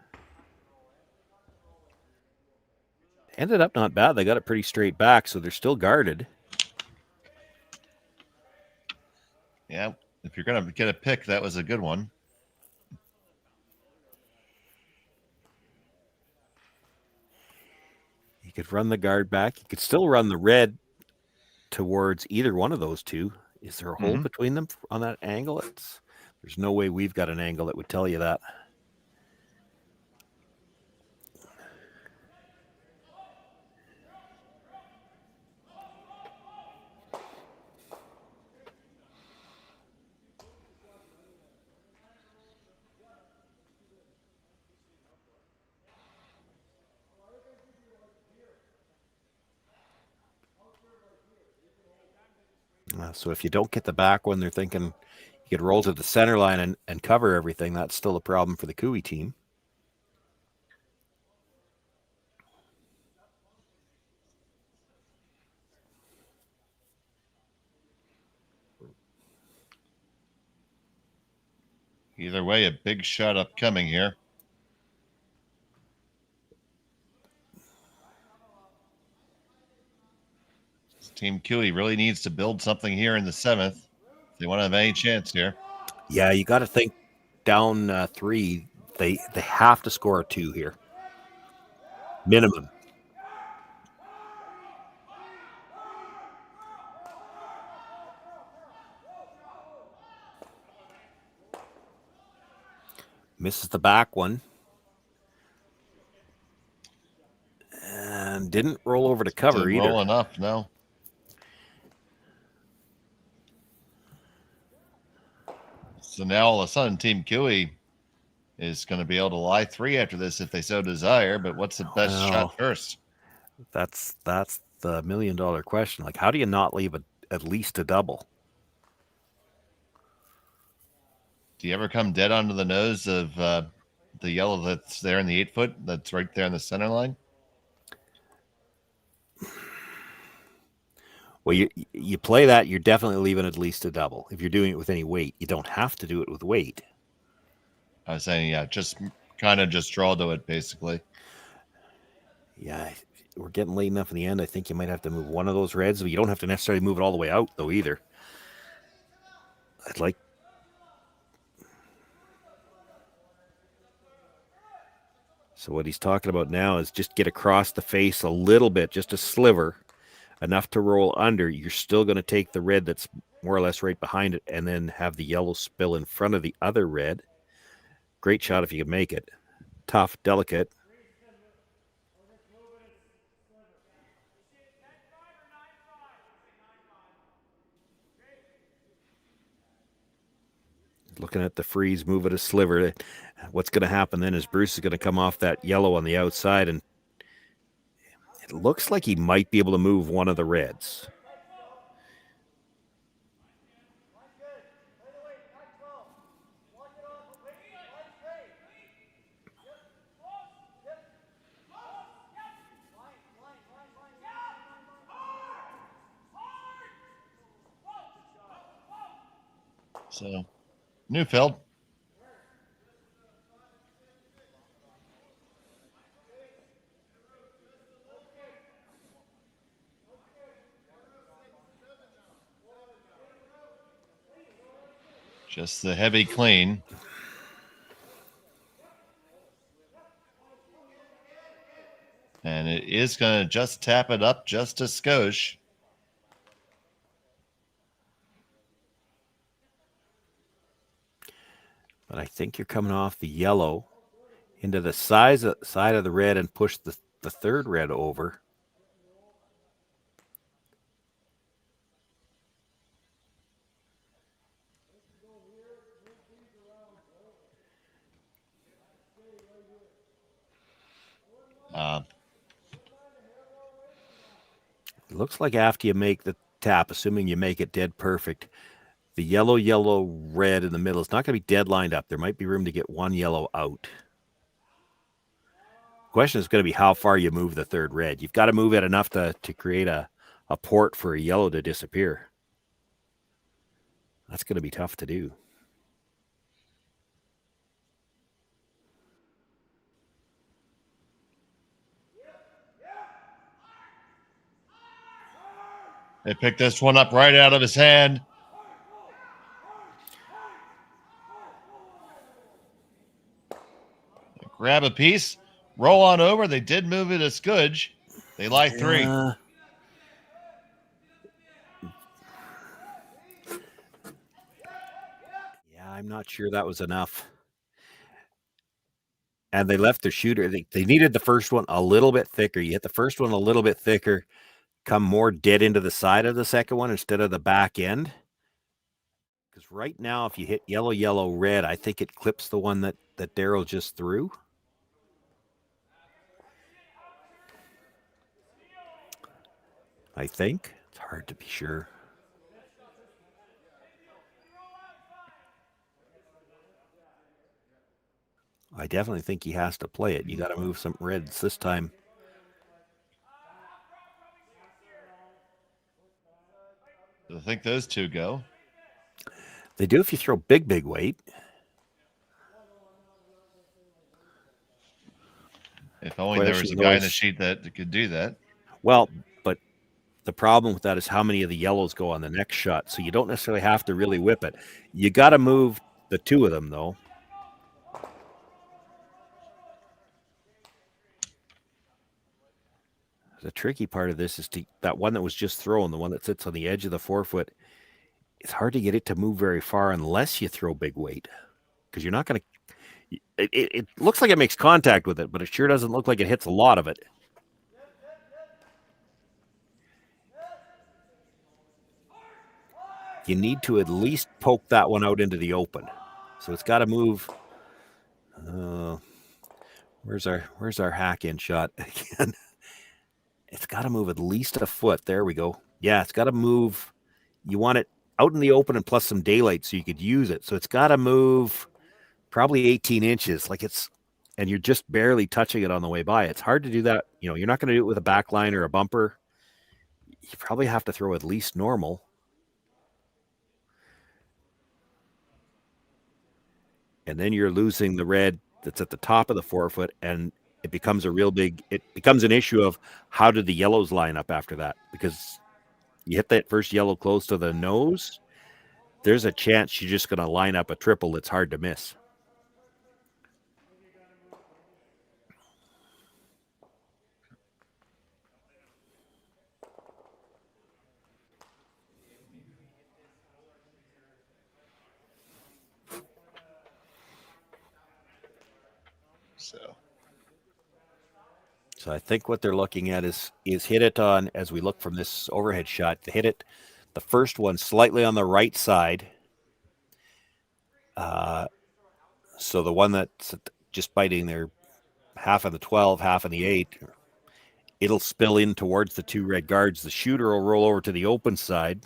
Ended up not bad. They got it pretty straight back, so they're still guarded. Yeah, if you're going to get a pick, that was a good one. You could run the guard back. You could still run the red towards either one of those two. Is there a hole between them on that angle? There's no way we've got an angle that would tell you that. So if you don't get the back one, they're thinking you could roll to the center line and cover everything. That's still a problem for the Cooey team. Either way, a big shot upcoming here. Team Cailey really needs to build something here in the 7th if they want to have any chance here. Yeah, you got to think down 3. They have to score a 2 here. Minimum. Misses the back one. And didn't roll over to cover either. Roll enough, no. So now all of a sudden, Team Cailey is going to be able to lie 3 after this if they so desire. But what's the best shot first? That's the $1 million question. Like, how do you not leave at least a double? Do you ever come dead onto the nose of the yellow that's there in the 8-foot? That's right there in the center line. Well, you play that, you're definitely leaving at least a double. If you're doing it with any weight, you don't have to do it with weight. I was saying, yeah, just kind of just draw to it, basically. Yeah, we're getting late enough in the end. I think you might have to move one of those reds, but you don't have to necessarily move it all the way out, though, either. I'd like... So what he's talking about now is just get across the face a little bit, just a sliver, enough to roll under. You're still going to take the red that's more or less right behind it and then have the yellow spill in front of the other red. Great shot if you can make it. Tough, delicate. Looking at the freeze, move it a sliver. What's going to happen then is Bruce is going to come off that yellow on the outside, and it looks like he might be able to move one of the reds. So, Neufeld. Just the heavy clean. And it is going to just tap it up just a skosh. But I think you're coming off the yellow into the side of the red and push the third red over. It looks like after you make the tap, assuming you make it dead perfect, the yellow, red in the middle is not going to be dead lined up. There might be room to get one yellow out. The question is going to be how far you move the third red. You've got to move it enough to create a port for a yellow to disappear. That's going to be tough to do. They picked this one up right out of his hand. They grab a piece, roll on over. They did move it a scudge. They lie 3. Yeah, I'm not sure that was enough. And they left their shooter. They needed the first one a little bit thicker. You hit the first one a little bit thicker, come more dead into the side of the second one instead of the back end. Because right now, if you hit yellow, red, I think it clips the one that Daryl just threw. I think. It's hard to be sure. I definitely think he has to play it. You got to move some reds this time. I think those two go. They do if you throw big weight. If only there was a guy in the sheet that could do that. Well, but the problem with that is how many of the yellows go on the next shot. So you don't necessarily have to really whip it. You got to move the two of them, though. The tricky part of this is that one that was just thrown, the one that sits on the edge of the forefoot. It's hard to get it to move very far unless you throw big weight, because you're not going to. It looks like it makes contact with it, but it sure doesn't look like it hits a lot of it. You need to at least poke that one out into the open. So it's got to move. Where's our hack in shot again? It's got to move at least a foot. There we go. Yeah, it's got to move. You want it out in the open and plus some daylight so you could use it. So it's got to move probably 18 inches. And you're just barely touching it on the way by. It's hard to do that. You're not going to do it with a back line or a bumper. You probably have to throw at least normal. And then you're losing the red that's at the top of the forefoot, and it becomes an issue of how did the yellows line up after that? Because you hit that first yellow close to the nose, there's a chance you're just going to line up a triple that's hard to miss. So I think what they're looking at is hit it on, as we look from this overhead shot, to hit it, the first one slightly on the right side. So the one that's just biting their half of the 12, half of the 8, it'll spill in towards the two red guards. The shooter will roll over to the open side.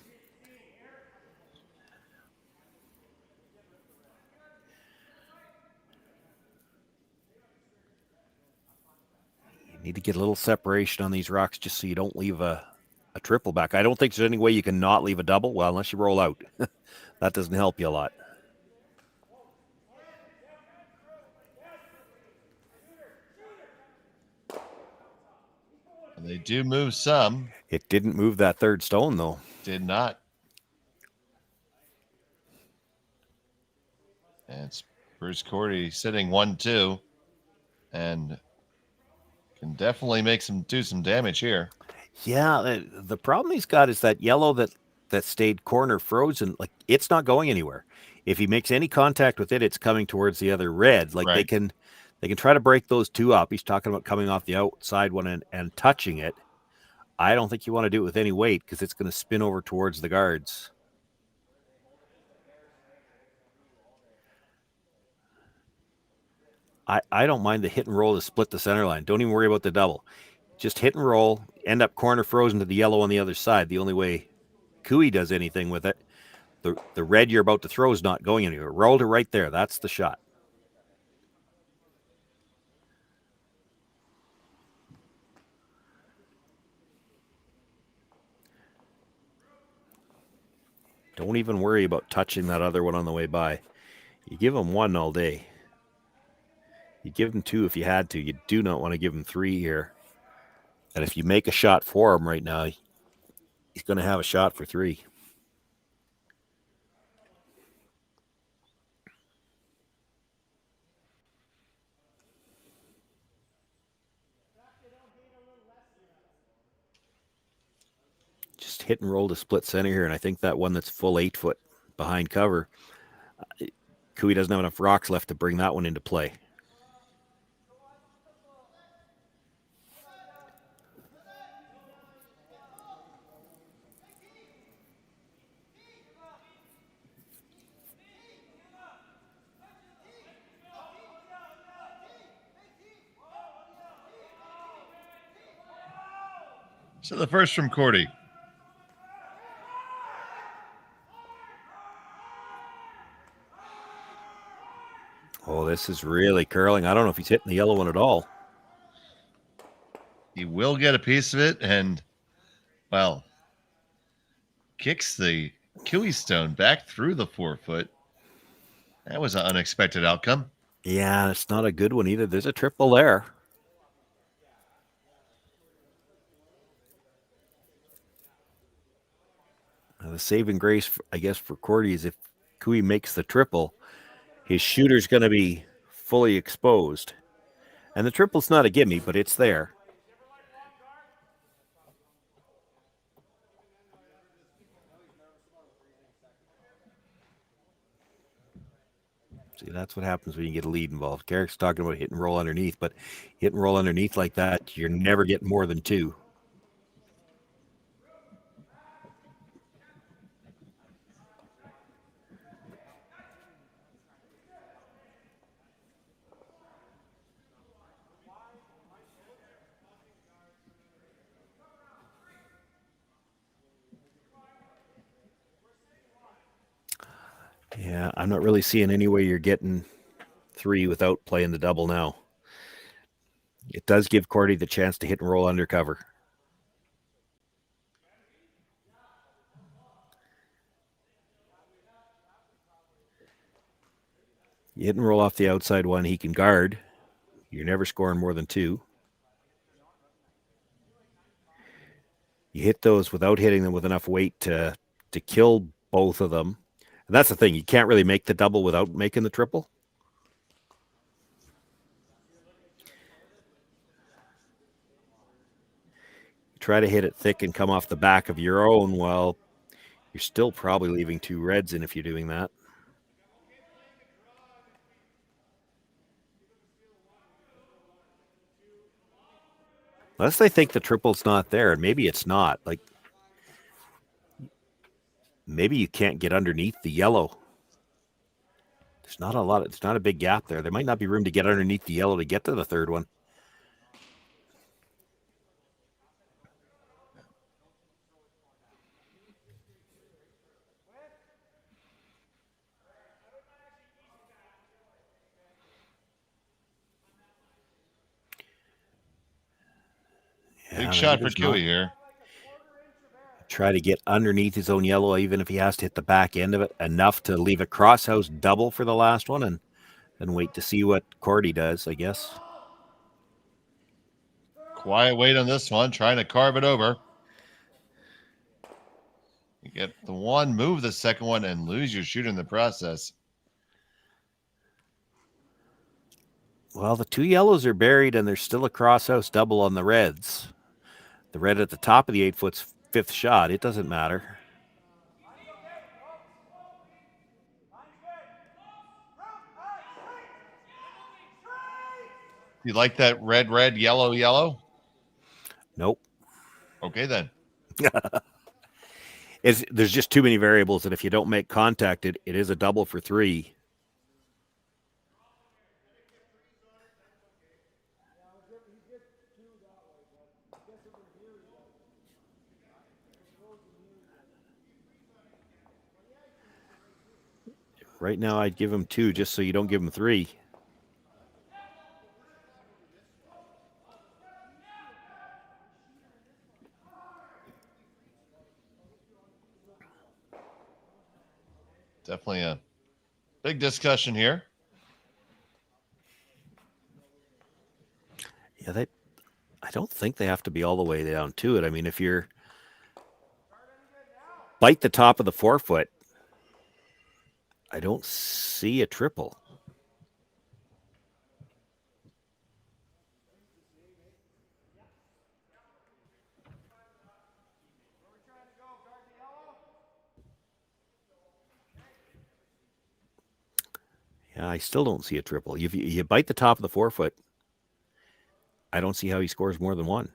Need to get a little separation on these rocks just so you don't leave a triple back. I don't think there's any way you can not leave a double. Well, unless you roll out. That doesn't help you a lot. They do move some. It didn't move that third stone, though. Did not. And it's Bruce Korte sitting 1-2. And can definitely do some damage here. Yeah, the problem he's got is that yellow that stayed corner frozen. Like, it's not going anywhere. If he makes any contact with it, it's coming towards the other red. Like, right. They can try to break those two up. He's talking about coming off the outside one and touching it. I don't think you want to do it with any weight because it's going to spin over towards the guards. I don't mind the hit and roll to split the center line. Don't even worry about the double. Just hit and roll, end up corner frozen to the yellow on the other side. The only way Cooey does anything with it, the red you're about to throw is not going anywhere. Roll to right there. That's the shot. Don't even worry about touching that other one on the way by. You give them one all day. You give them two if you had to. You do not want to give them three here. And if you make a shot for him right now, he's going to have a shot for three. Just hit and roll to split center here. And I think that one that's full 8 foot behind cover, Cooey doesn't have enough rocks left to bring that one into play. So the first from Korte. Oh, this is really curling. I don't know if he's hitting the yellow one at all. He will get a piece of it and, well, kicks the Kiwi stone back through the 4-foot. That was an unexpected outcome. Yeah, it's not a good one either. There's a triple there. Now, the saving grace, I guess, for Korte is if Kiwi makes the triple, his shooter's going to be fully exposed. And the triple's not a gimme, but it's there. See, that's what happens when you get a lead involved. Garrick's talking about hit and roll underneath, but hit and roll underneath like that, you're never getting more than 2. Yeah, I'm not really seeing any way you're getting 3 without playing the double now. It does give Korte the chance to hit and roll undercover. You hit and roll off the outside one, he can guard. You're never scoring more than 2. You hit those without hitting them with enough weight to kill both of them. And that's the thing. You can't really make the double without making the triple. You try to hit it thick and come off the back of your own. Well, you're still probably leaving 2 reds in if you're doing that. Unless they think the triple's not there, and maybe it's not. Like, maybe you can't get underneath the yellow. There's not a lot. It's not a big gap there. There might not be room to get underneath the yellow to get to the third one. Big shot for Kiwi here. Try to get underneath his own yellow, even if he has to hit the back end of it, enough to leave a crosshouse double for the last one, and wait to see what Korte does, I guess. Quiet wait on this one, trying to carve it over. You get the one, move the second one, and lose your shooter in the process. Well, the 2 yellows are buried, and there's still a crosshouse double on the reds. The red at the top of the 8-foot's 5th shot. It doesn't matter. You like that red, red, yellow, yellow? Nope. Okay, then. There's just too many variables, and if you don't make contact, it is a double for 3. Right now, I'd give him 2 just so you don't give him 3. Definitely a big discussion here. Yeah, I don't think they have to be all the way down to it. I mean, if you're bite the top of the 4-foot, I don't see a triple. Yeah, I still don't see a triple. If you bite the top of the 4-foot, I don't see how he scores more than 1.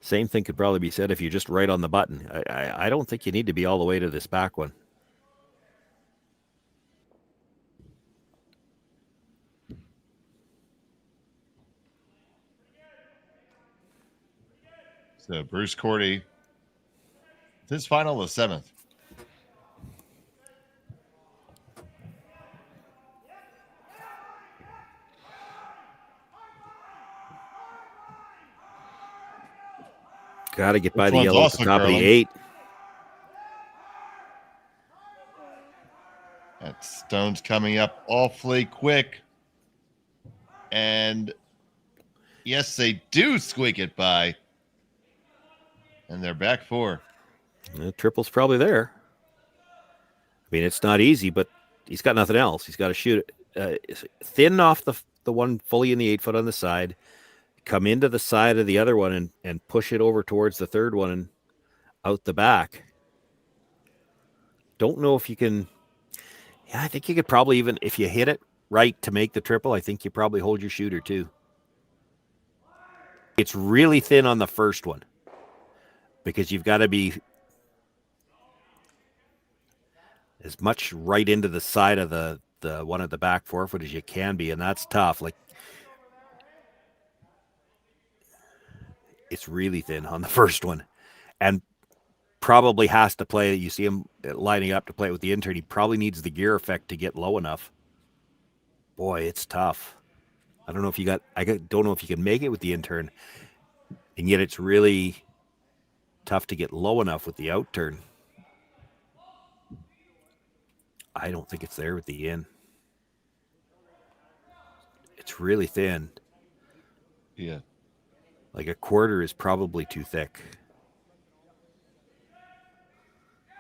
Same thing could probably be said if you're just right on the button. I don't think you need to be all the way to this back one. So Bruce Korte, his final was 7th. Got to get by This the one's yellow at the also top of curling. the 8. That stone's coming up awfully quick. And yes, they do squeak it by. And they're back 4. The triple's probably there. I mean, it's not easy, but he's got nothing else. He's got to shoot it thin off the one fully in the 8 foot on the side, come into the side of the other one and push it over towards the third one and out the back. Don't know if you can. Yeah, I think you could probably, even if you hit it right to make the triple, I think you probably hold your shooter too. It's really thin on the first one because you've got to be as much right into the side of the one at the back 4 foot as you can be, and that's tough. Like, it's really thin on the first one, and probably has to play. You see him lining up to play with the intern. He probably needs the gear effect to get low enough. Boy, it's tough. I don't know if you got. Don't know if you can make it with the intern, and yet it's really tough to get low enough with the out turn. I don't think it's there with the in. It's really thin. Yeah. Like a quarter is probably too thick.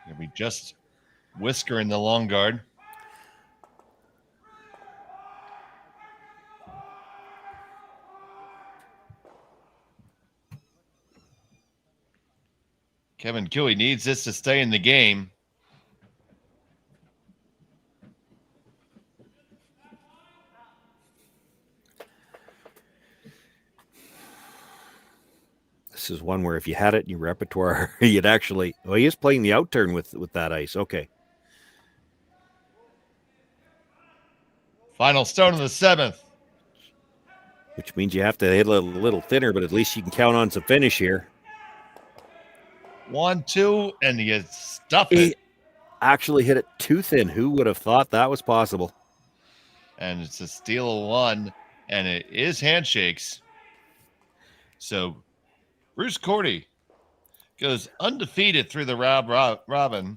Gonna be just whisker in the long guard. Kevin Cailey needs this to stay in the game. This is one where if you had it in your repertoire, you'd actually. Well, he is playing the out turn with that ice. Okay. Final stone of the 7th. Which means you have to hit a little thinner, but at least you can count on some finish here. 1, 2, and you stuff He it. actually hit it too thin. Who would have thought that was possible? And it's a steal of 1, and it is handshakes. So Bruce Korte goes undefeated through the robin,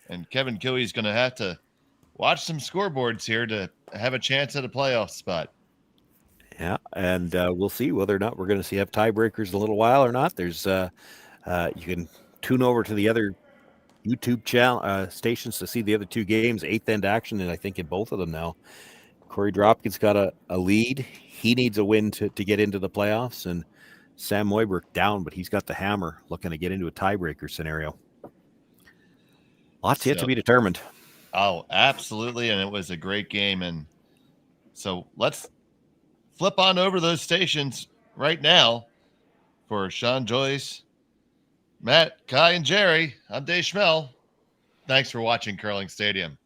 and Kevin Cailey is going to have to watch some scoreboards here to have a chance at a playoff spot. Yeah, and we'll see whether or not we're going to have tiebreakers in a little while or not. There's you can tune over to the other YouTube channel stations to see the other 2 games, 8th end action, and I think in both of them now. Corey Dropkin's got a lead. He needs a win to get into the playoffs, and Sam Moyberg down, but he's got the hammer looking to get into a tiebreaker scenario. Lots yet to be determined. Oh, absolutely, and it was a great game. And so let's flip on over those stations right now for Shawn, Joyce, Matt, Kai, and Jerry. I'm Dave Schmel. Thanks for watching Curling Stadium.